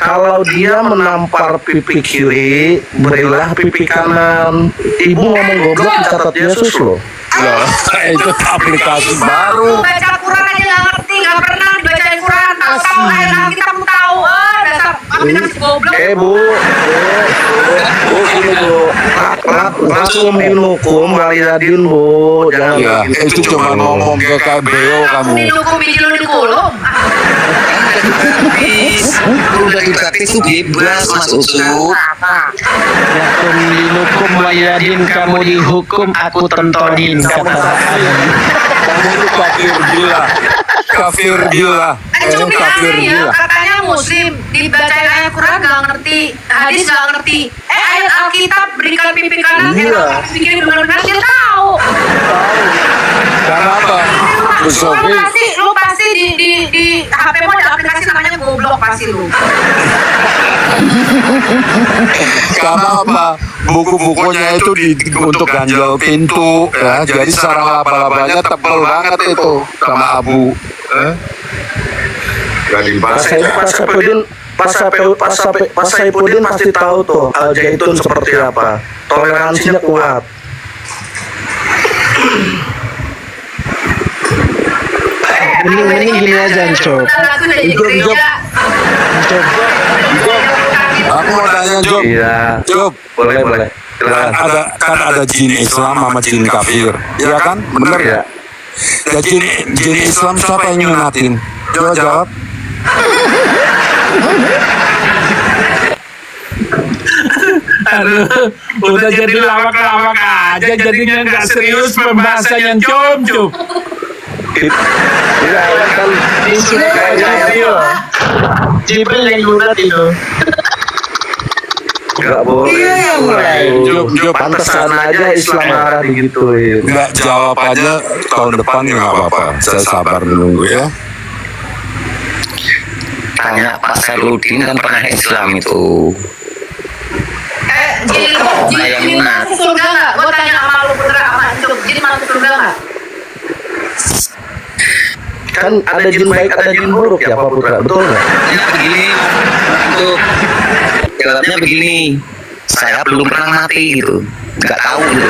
Kalau dia menampar pipi kiri, berilah pipi kanan. Ibu ngomong goblok dicatat Yesus loh. Itu aplikasi baru. Baca Quran aja nggak ngerti, nggak pernah dibacain Quran. Tahu ayat kita mau tahu. Dasar aplikasi goblok. Bu, gini Bu, langsung dihukum waliyadin Bu, jangan. Ya, itu cuma ngomong ke KBO kamu. Dihukum di kolom. udah gratis tuh bebas Mas Ucup. Yakum dihukum wayadin, kamu dihukum, aku tontonin, kata Kamu itu kafir gila. Kafir gila. Kafir Ya, gila. katanya muslim dibacain ayat Quran gak ngerti, hadis gak ngerti. Ayat Alkitab berikan pipi kanan, bikin benar-benar dia tahu. Karena apa? Lu pasti di HP mu ada aplikasi namanya goblok pasti lu. Karena apa? Buku-bukunya itu untuk ganjal pintu ya. Jadi sarang laba-labanya tebal banget itu sama abu. Gak dibahas. Pas Saipudin pasti tahu tuh Al-Zaitun seperti apa. Toleransinya kuat. Mending gini aja, Cok. Aku mau tanya Job. Iya. Job, Boleh. ada jin Islam sama jin kafir, ya kan? Bener ya? Ya jin Islam siapa yang nyunatin? Coba jawab. Aduh, udah jadi lawak-lawak aja, jadinya nggak serius pembahasan yang cum. Jibril yang nyunat itu. Gak boleh. Iya yang mulai. Job, Pantesan aja Islam marah digituin. nggak jawab aja tahun depan ya nggak apa-apa. Saya sabar menunggu ya. Tanya Pak Sarudin kan pernah Islam itu. Jadi masuk surga nggak? Gue tanya sama lu Putra sama Cuk, jadi masuk surga nggak? Kan ada jin baik, ada jin buruk ya Pak Putra, betul nggak? Ya begini, itu jawabnya begini. Saya belum pernah mati gitu, nggak tahu gitu.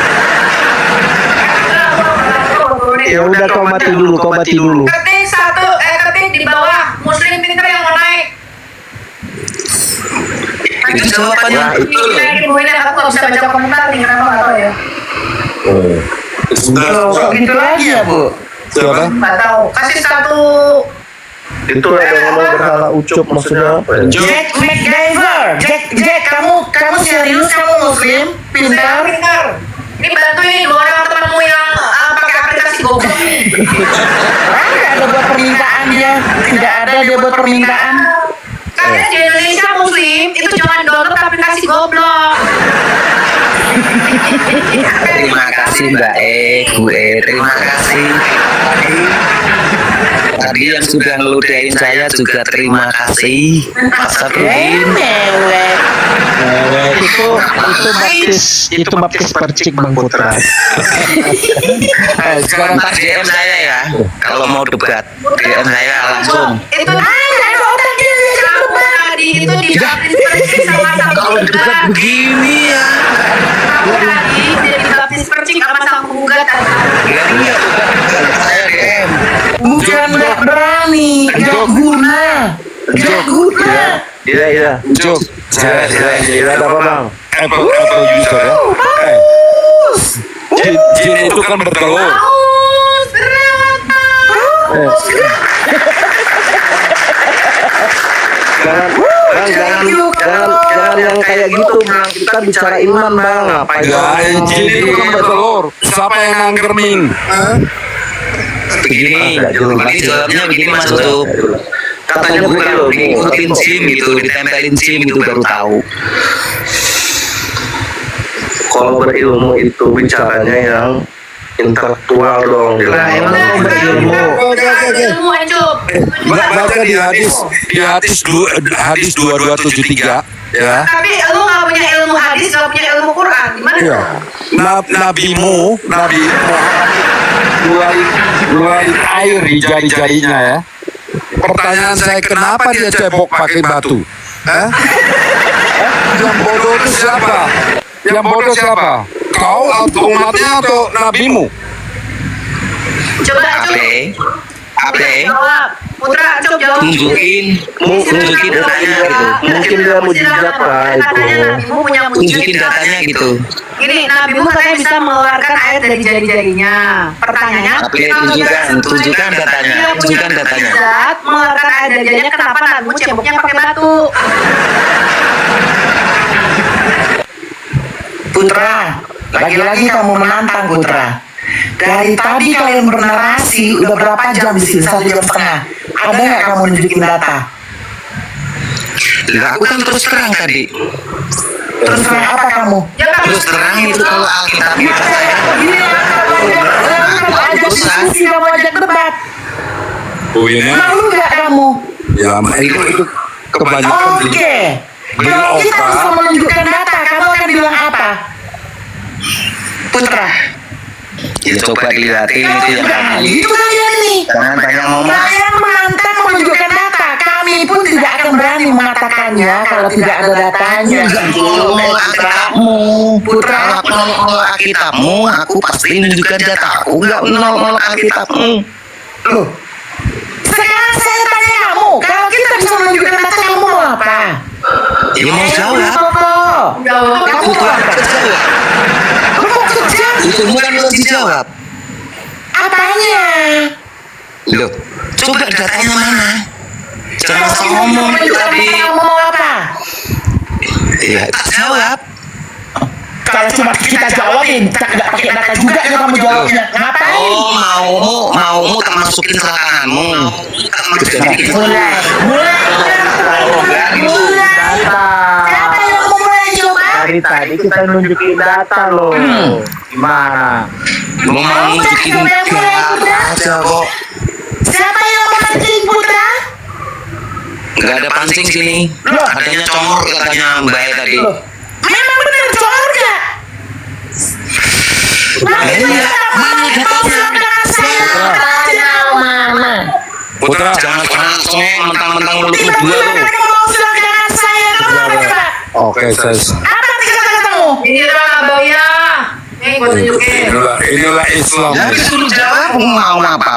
Ya udah kau mati dulu. Ketik di bawah, Muslim pintar yang mau naik. Itu jawabannya betul. Ibu ini aku nggak bisa baca komentar nih, kenapa nggak tahu ya? Kok gitu lagi ya, Bu? Siapa? Nggak tahu. Kasih satu. Itu ada ngomong berhala ucup maksudnya apa ya? Jack McDiver. Jack, kamu serius kamu Muslim? Pintar? Ini bantu ini 2 orang temanmu yang pakai aplikasi GoGo nih. Tidak ada buat permintaan dia. Tidak ada dia buat permintaan. Kalian di Indonesia Muslim itu jangan download aplikasi goblok. Terima kasih Mbak Bu terima kasih. Tadi yang sudah ngeludahin saya juga terima kasih. Pak Sarudin. Itu baptis percik Bang Putra. Sekarang Ntar DM saya ya. Kalau mau debat, DM saya langsung. Itu tadi itu di baptis percik sama Kalau debat begini ya. tadi jadi baptis percik sama sang penggugat. Iya, saya DM. Bukan nggak berani, nggak guna. Iya. Job, saya Ada apa Bang? Apple user ya. Jin itu kan bertelur. Jangan yang kayak gitu Bang. Kita bicara iman Bang. Ngapain? Ya, jin itu kan bertelur. Siapa yang nangkermin? Begini jawabnya begini Mas Ucup. Katanya gue kalau diikutin SIM gitu, ditempelin SIM gitu baru tahu. Kalau berilmu itu bicaranya yang intelektual dong. Emang berilmu. Ilmu Encuk. Baca di hadis 2273 ya. Tapi lu nggak punya ilmu hadis, nggak punya ilmu Quran, gimana? Iya. Nabi Muhammad ngeluarin air di jari-jarinya ya. Pertanyaan saya, kenapa dia cebok pakai batu? Yang bodoh itu siapa? Yang bodoh siapa? Kau atau umatnya atau nabimu? Coba Ape, jawab. Putra, Cuk jawab. tunjukin datanya gitu. Mungkin dia mujizat lah itu. Katanya Nabimu punya Tunjukin mujizat. datanya gitu. Gini, Nabimu katanya bisa mengeluarkan air dari jari-jarinya. Pertanyaannya, Ape, tunjukkan datanya. Tunjukkan datanya. Mujizat mengeluarkan air dari jarinya, kenapa Nabimu ceboknya pakai batu? Putra, lagi-lagi kamu menantang Putra. Dari tadi kalian bernarasi udah berapa jam di sini? 1,5 jam. Ada nggak kamu nunjukin data? Lah, aku kan terus terang tadi. Terus terang apa kamu? Terus terang itu kalau Alkitab itu saya. Kamu ajak diskusi, kamu ajak debat. Oh ini Malu nggak kamu? ya itu kebanyakan Oke. Kalau kita bisa menunjukkan data, kamu akan bilang apa? Putra. Ya coba dilihatin itu yang tadi. Itu kalian nih. Jangan banyak ngomong. Kalian menantang menunjukkan data. Kami pun tidak akan berani mengatakannya kalau tidak ada datanya. Ngomong Alkitabmu. Putra, aku nolak Alkitabmu, aku pasti menunjukkan data. Aku nggak nolak Alkitabmu. Loh, kita bisa menunjukkan data, kamu mau apa? Ya mau jawab. Kamu mau apa? Kamu mau kerja? Itu bukan lo dijawab. Apanya? Loh, coba datanya mana? Jangan asal ngomong itu tadi. Kamu mau apa? Ya, jawab. Kalau cuma kita jawabin, kita nggak pakai data juga ya kamu jawabnya. Ngapain? Oh, maumu tak masukin selakaanmu. Mulai. Siapa yang mau mulai coba? Dari tadi kita nunjukin data loh. Gimana? Mau nunjukin aja kok. Siapa yang mau mancing Putra? Nggak ada pancing sini. Adanya congor katanya Mbak tadi. Memang benar congor nggak? Mana datanya? Mana? Putra, Jangan cengeng mentang-mentang mulutmu dua lo. Mau sudah dengan saya, kamu apa? oke, Ses. Apa kata-katamu? Ini lah Boya. Nih gue tunjukin. Inilah Islam. Ya disuruh jawab mau apa?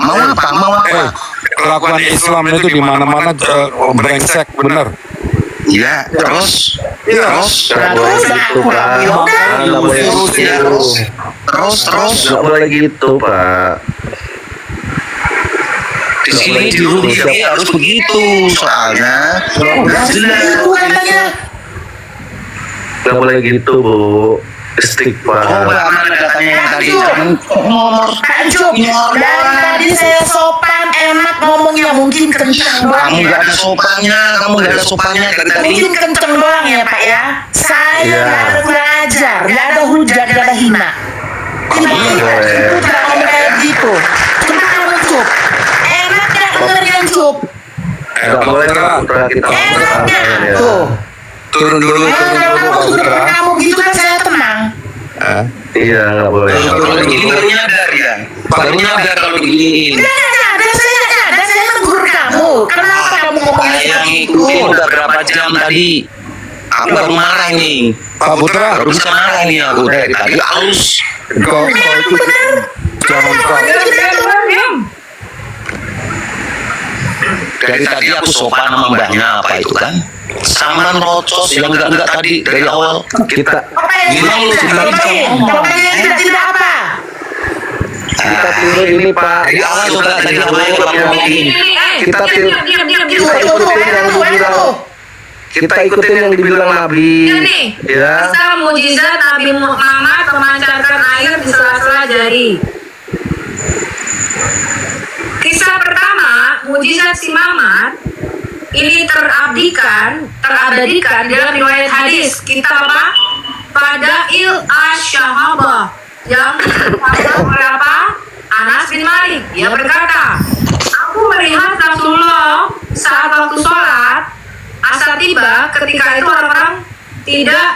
Kelakuan Islam itu di mana-mana brengsek, bener. Ya, terus. Nggak boleh gitu, Pak. Nggak boleh gitu. Terus. Nggak boleh gitu, Pak. Di sini di Rusia harus begitu soalnya. Udah jelas. Nggak boleh gitu, Bu. Istighfar. Coba mana datanya yang tadi? Nomor. Dari tadi saya sopan, enak ngomongnya, mungkin kencang doang Kamu ya. nggak ada sopannya dari tadi. Mungkin kencang doang ya Pak ya. Saya nggak ada kurang ajar, nggak ada hujat, nggak ada hina. Tiba-tiba Putra ngomong kayak gitu. Cuma kamu cup. Enak nggak dengerin cup? Nggak boleh, Putra. Kita Enak nggak? ya. Tuh. Turun dulu, Kalau Putra. kamu gitu kan saya tenang. Iya, nggak boleh. Ini baru nyadar ya. Baru nyadar kalau begini. Saya negur kamu. Kenapa kamu ngomongnya Saya seperti itu? ngikutin udah berapa jam tadi. Aku baru marah nih. Pak Putra, Baru bisa marah nih aku dari tadi halus. kau itu jangan kau. Dari tadi aku sopan sama mbahnya apa itu kan. Sama rocos yang enggak tadi dari awal. Kita Gimana lu Tidak apa? kita tiru ini, Pak. Dari awal coba tadi namanya kalau ngomongin. Kita tiru. Tuh, Kita ikutin yang dibilang Nabi. Ini Ya. kisah mujizat Nabi Muhammad memancarkan air di sela-sela jari. Kisah pertama, mujizat si Mamat ini terabadikan dalam riwayat hadis kitab apa? Fadail Asy-Syahabah yang ditulis oleh apa? Anas bin Malik. Dia berkata, aku melihat Rasulullah saat waktu sholat asar tiba, ketika itu orang-orang tidak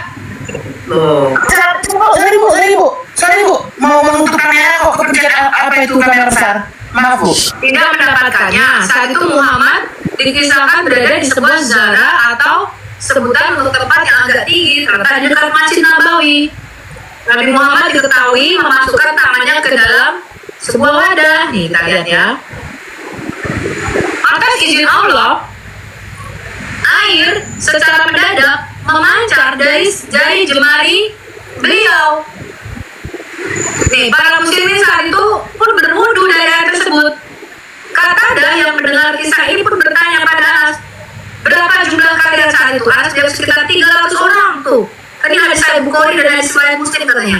Sorry bu, mau menutup kamera kok kepencet apa itu kamera besar? Maaf bu. tidak mendapatkannya. Saat itu Muhammad dikisahkan berada di sebuah zara atau sebutan untuk tempat yang agak tinggi terletak di dekat Masjid Nabawi. Nabi Muhammad diketahui memasukkan tangannya ke dalam sebuah wadah. Nih kita lihat ya. Atas izin Allah, air secara mendadak memancar dari jari jemari beliau. Nih, para muslimin saat itu pun berwudu dari air tersebut. Qatadah yang mendengar kisah ini pun bertanya pada Anas, berapa jumlah kalian saat itu? Anas jawab sekitar 300 orang tuh. Tadi ada Sahih Bukhari dan ada riwayat Muslim katanya.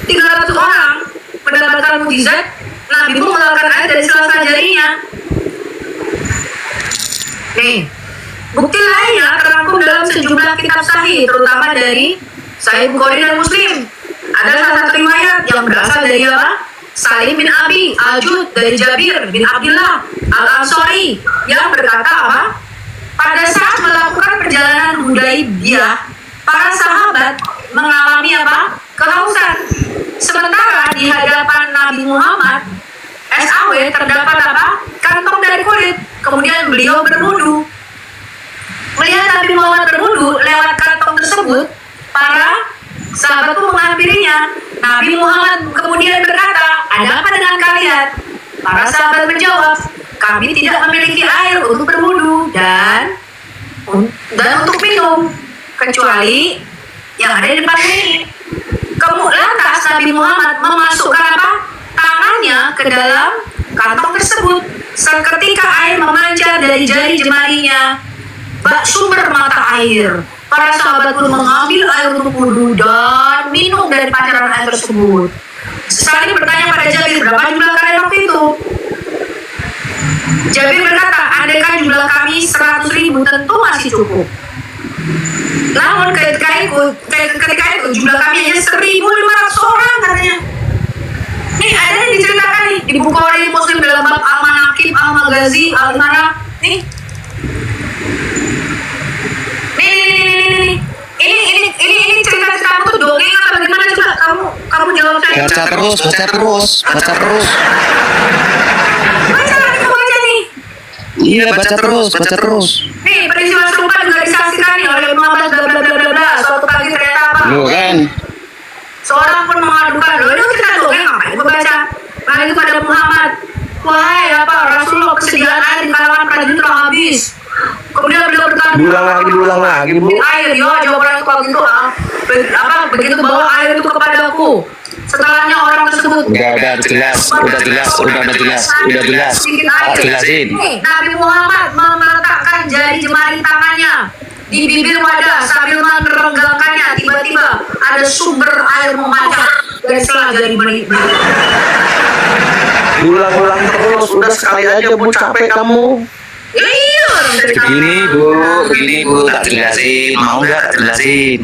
300 orang mendapatkan mukjizat Nabi pun mengeluarkan air dari sela-sela jarinya. Nih, bukti lainnya terangkum dalam sejumlah kitab sahih, terutama dari Sahih Bukhari dan Muslim. Ada salah satu riwayat yang berasal dari apa? Salim bin Abi Al-Jud dari Jabir bin Abdullah Al-Ansari yang berkata apa? Pada saat melakukan perjalanan Hudaybiyah, para sahabat mengalami apa? Kehausan. Sementara di hadapan Nabi Muhammad SAW terdapat apa? Kantong dari kulit. Kemudian beliau berwudu. Melihat Nabi Muhammad berwudu lewat kantong tersebut, para sahabat pun menghampirinya. Nabi Muhammad kemudian berkata, ada apa dengan kalian? Para sahabat menjawab, kami tidak memiliki air untuk berwudu dan untuk minum kecuali yang ada di depan ini. Lantas Nabi Muhammad memasukkan tangannya ke dalam kantong tersebut. Seketika air memancar dari jari jemarinya, bak sumber mata air. Para sahabat pun mengambil air untuk wudu dan minum dari pancaran air tersebut. Sesekali bertanya pada Jabir, berapa jumlah kalian waktu itu? Jabir berkata, andaikan jumlah kami 100.000 tentu masih cukup. Namun ketika itu jumlah kami hanya 1.500 orang katanya. Nih ada yang diceritakan nih di buku Bukhari Muslim dalam bab Al-Manaqib, Al-Maghazi, Al-Imara. Nih. Ini cerita-cerita kamu tuh dongeng atau bagaimana, coba kamu jawab saya. Baca terus. Baca lagi, kamu baca nih. Iya, baca terus. Nih, peristiwa serupa juga disaksikan nih oleh Muhammad bla bla bla bla bla. Suatu pagi ternyata apa? Loh kan. Seorang pun mengadukan, loh ini cerita dongeng ngapain gue baca? Nah itu pada Muhammad, wahai Rasulullah, kesediaan air di kalangan prajurit telah habis. Kemudian beliau bertanya, Ulang lagi Bu. air, jawabannya kalau gitu begitu bawa air itu kepadaku. Setelahnya orang tersebut Udah jelas. Jelasin. Nabi Muhammad meletakkan jari jemari tangannya di bibir wadah sambil merenggangkannya. Tiba-tiba ada sumber air memancar dari setelah jari jemari. Ulang terus, udah sekali aja Bu, capek kamu. Iya. Begini Bu, tak jelasin. Mau nggak tak jelasin?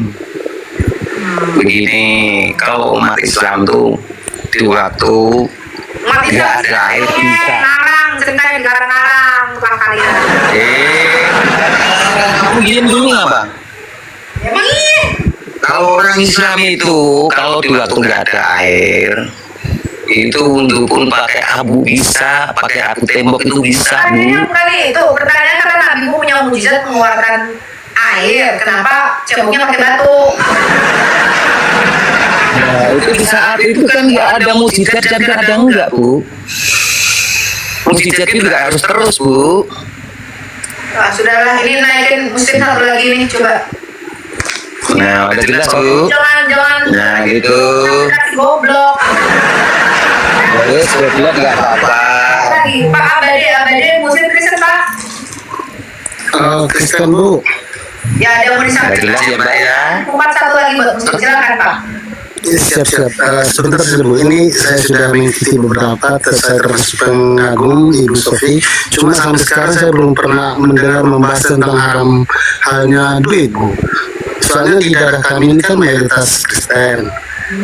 Begini, kalau umat Islam tuh di waktu nggak ada air bisa. Ngarang, ceritanya di garang-garang tukang kalian. Kamu diam dulu nggak Bang? Emang iya. Kalau orang Islam itu kalau di waktu nggak ada air itu untuk pun pakai abu bisa, pakai abu tembok itu bisa Bu. Pertanyaan karena Nabi punya mujizat mengeluarkan air, kenapa ceboknya pakai batu? Nah, itu di saat itu kan nggak ada mujizat dan kadang enggak Bu. Mujizat itu nggak harus terus Bu. Nah, sudahlah, ini naikin muslim satu lagi nih, coba. Nah, udah jelas Bu. Jangan. Nah, gitu. Kasih goblok. Boleh, goblok nggak apa-apa. Lagi, Pak Abade, muslim Kristen Pak. Kristen Bu. Ya, ada yang mau disampaikan. Udah jelas ya Mbak ya. Satu lagi Mbak, muslim, silakan Pak. Siap. Sebentar Bu, ini saya sudah mengikuti beberapa, saya termasuk pengagum Ibu Sofi. Cuma sampai sekarang saya belum pernah mendengar membahas tentang halnya duit Bu. Soalnya di daerah kami ini kan mayoritas Kristen.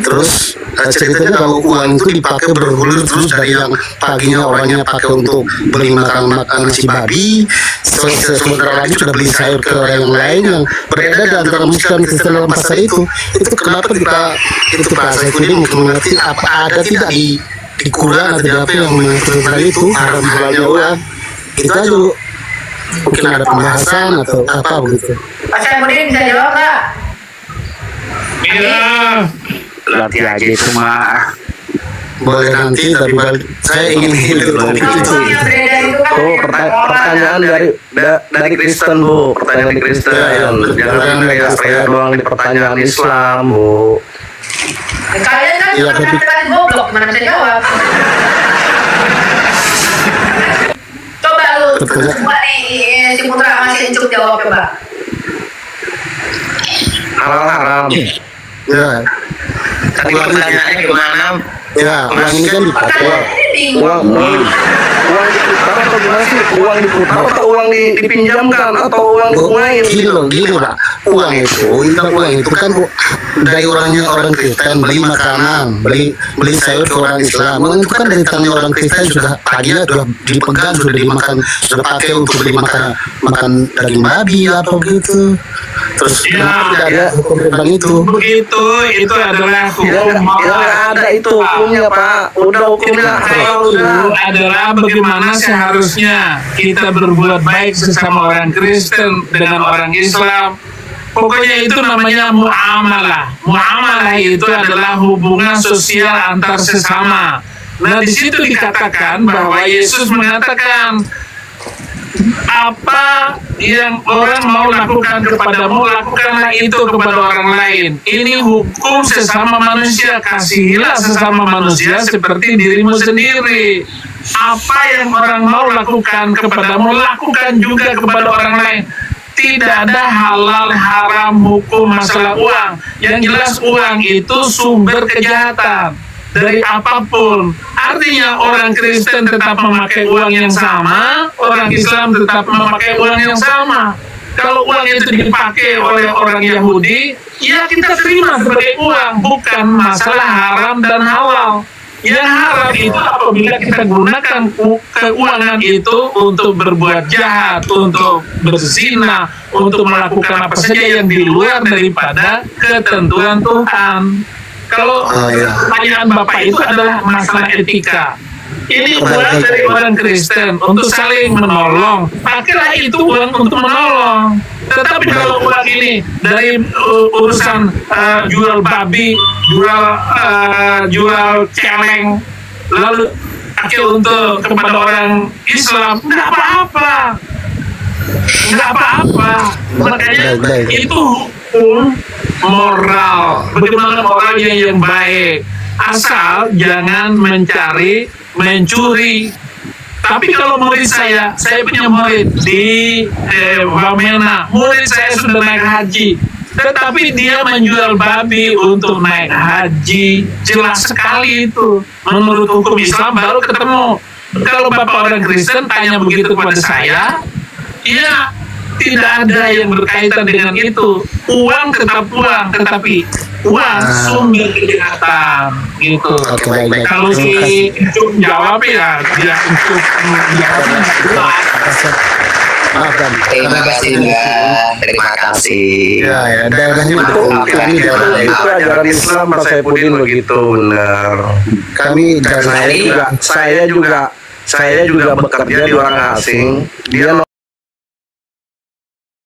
Terus ceritanya kalau uang itu dipakai bergulir terus dari yang paginya orangnya pakai untuk beli makan nasi babi, sementara lagi sudah beli sayur ke orang yang lain yang beredar di antara muslim Kristen dalam pasar itu kenapa itu Pak Saifuddin mungkin mengerti apa ada tidak di Quran atau di apa yang mengatur itu haram halalnya uang itu aja Bu. Mungkin ada pembahasan atau apa begitu. Pak Saifuddin bisa jawab nggak? Iya. Latih aja itu mah. Boleh nanti, tapi saya ingin hidup topik itu. Oh, Pertanyaan dari Kristen Bu, pertanyaan dari Kristen. Jangan kayak saya doang di pertanyaan Islam Bu. Kalian kan Iya, tapi goblok, gimana bisa jawab? Coba nih si Putra masih Encuk jawab coba. Haram. Ya. Tadi pertanyaannya gimana? Ya, uang ini kan dipakai. Uang diputar atau gimana sih? Uang diputar atau uang dipinjamkan atau uang dipungain? Gini Pak. Uang itu kan dari orang Kristen beli makanan, beli sayur ke orang Islam. Uang itu kan dari tangan orang Kristen sudah paginya sudah dipegang, sudah dimakan, sudah pakai untuk beli makan daging babi apa begitu. Terus kenapa tidak ada hukum tentang itu? Begitu, itu adalah hukum. Ada itu hukumnya Pak. Udah hukumnya. Itu adalah bagaimana seharusnya kita berbuat baik sesama orang Kristen dengan orang Islam. Pokoknya itu namanya muamalah. Muamalah itu adalah hubungan sosial antar sesama. Nah, di situ dikatakan bahwa Yesus mengatakan, apa yang orang mau lakukan kepadamu, lakukanlah itu kepada orang lain. Ini hukum sesama manusia. Kasihilah sesama manusia seperti dirimu sendiri. Apa yang orang mau lakukan kepadamu, lakukan juga kepada orang lain. Tidak ada halal haram hukum masalah uang. Yang jelas uang itu sumber kejahatan dari apapun. Artinya orang Kristen tetap memakai uang yang sama, orang Islam tetap memakai uang yang sama. Kalau uang itu dipakai oleh orang Yahudi, ya kita terima sebagai uang, bukan masalah haram dan halal. Yang haram itu apabila kita gunakan keuangan itu untuk berbuat jahat, untuk berzina, untuk melakukan apa saja yang di luar daripada ketentuan Tuhan. Kalau pertanyaan Bapak itu adalah masalah etika. Ini uang dari orang Kristen untuk saling menolong. Pakailah itu uang untuk menolong. Tetapi kalau uang ini dari urusan jual babi, jual celeng, lalu pakai untuk kepada orang Islam, nggak apa-apa. Nggak apa-apa. Makanya itu hukum moral. Bagaimana moralnya yang baik. Asal jangan mencuri. Tapi kalau murid saya punya murid di Wamena, murid saya sudah naik haji, tetapi dia menjual babi untuk naik haji. Jelas sekali itu. Menurut hukum Islam baru ketemu. Kalau Bapak orang Kristen tanya begitu kepada saya, ya tidak ada yang berkaitan dengan itu. Uang tetap uang, tetapi uang sumber kejahatan gitu. Baik. Kalau si jawab ya dia untuk jawab. Terima kasih Mbak. Terima kasih. Ya, daerahnya itu kami daerah itu ajaran Islam Pak Saipudin begitu benar. Kami dan saya juga bekerja di orang asing. Dia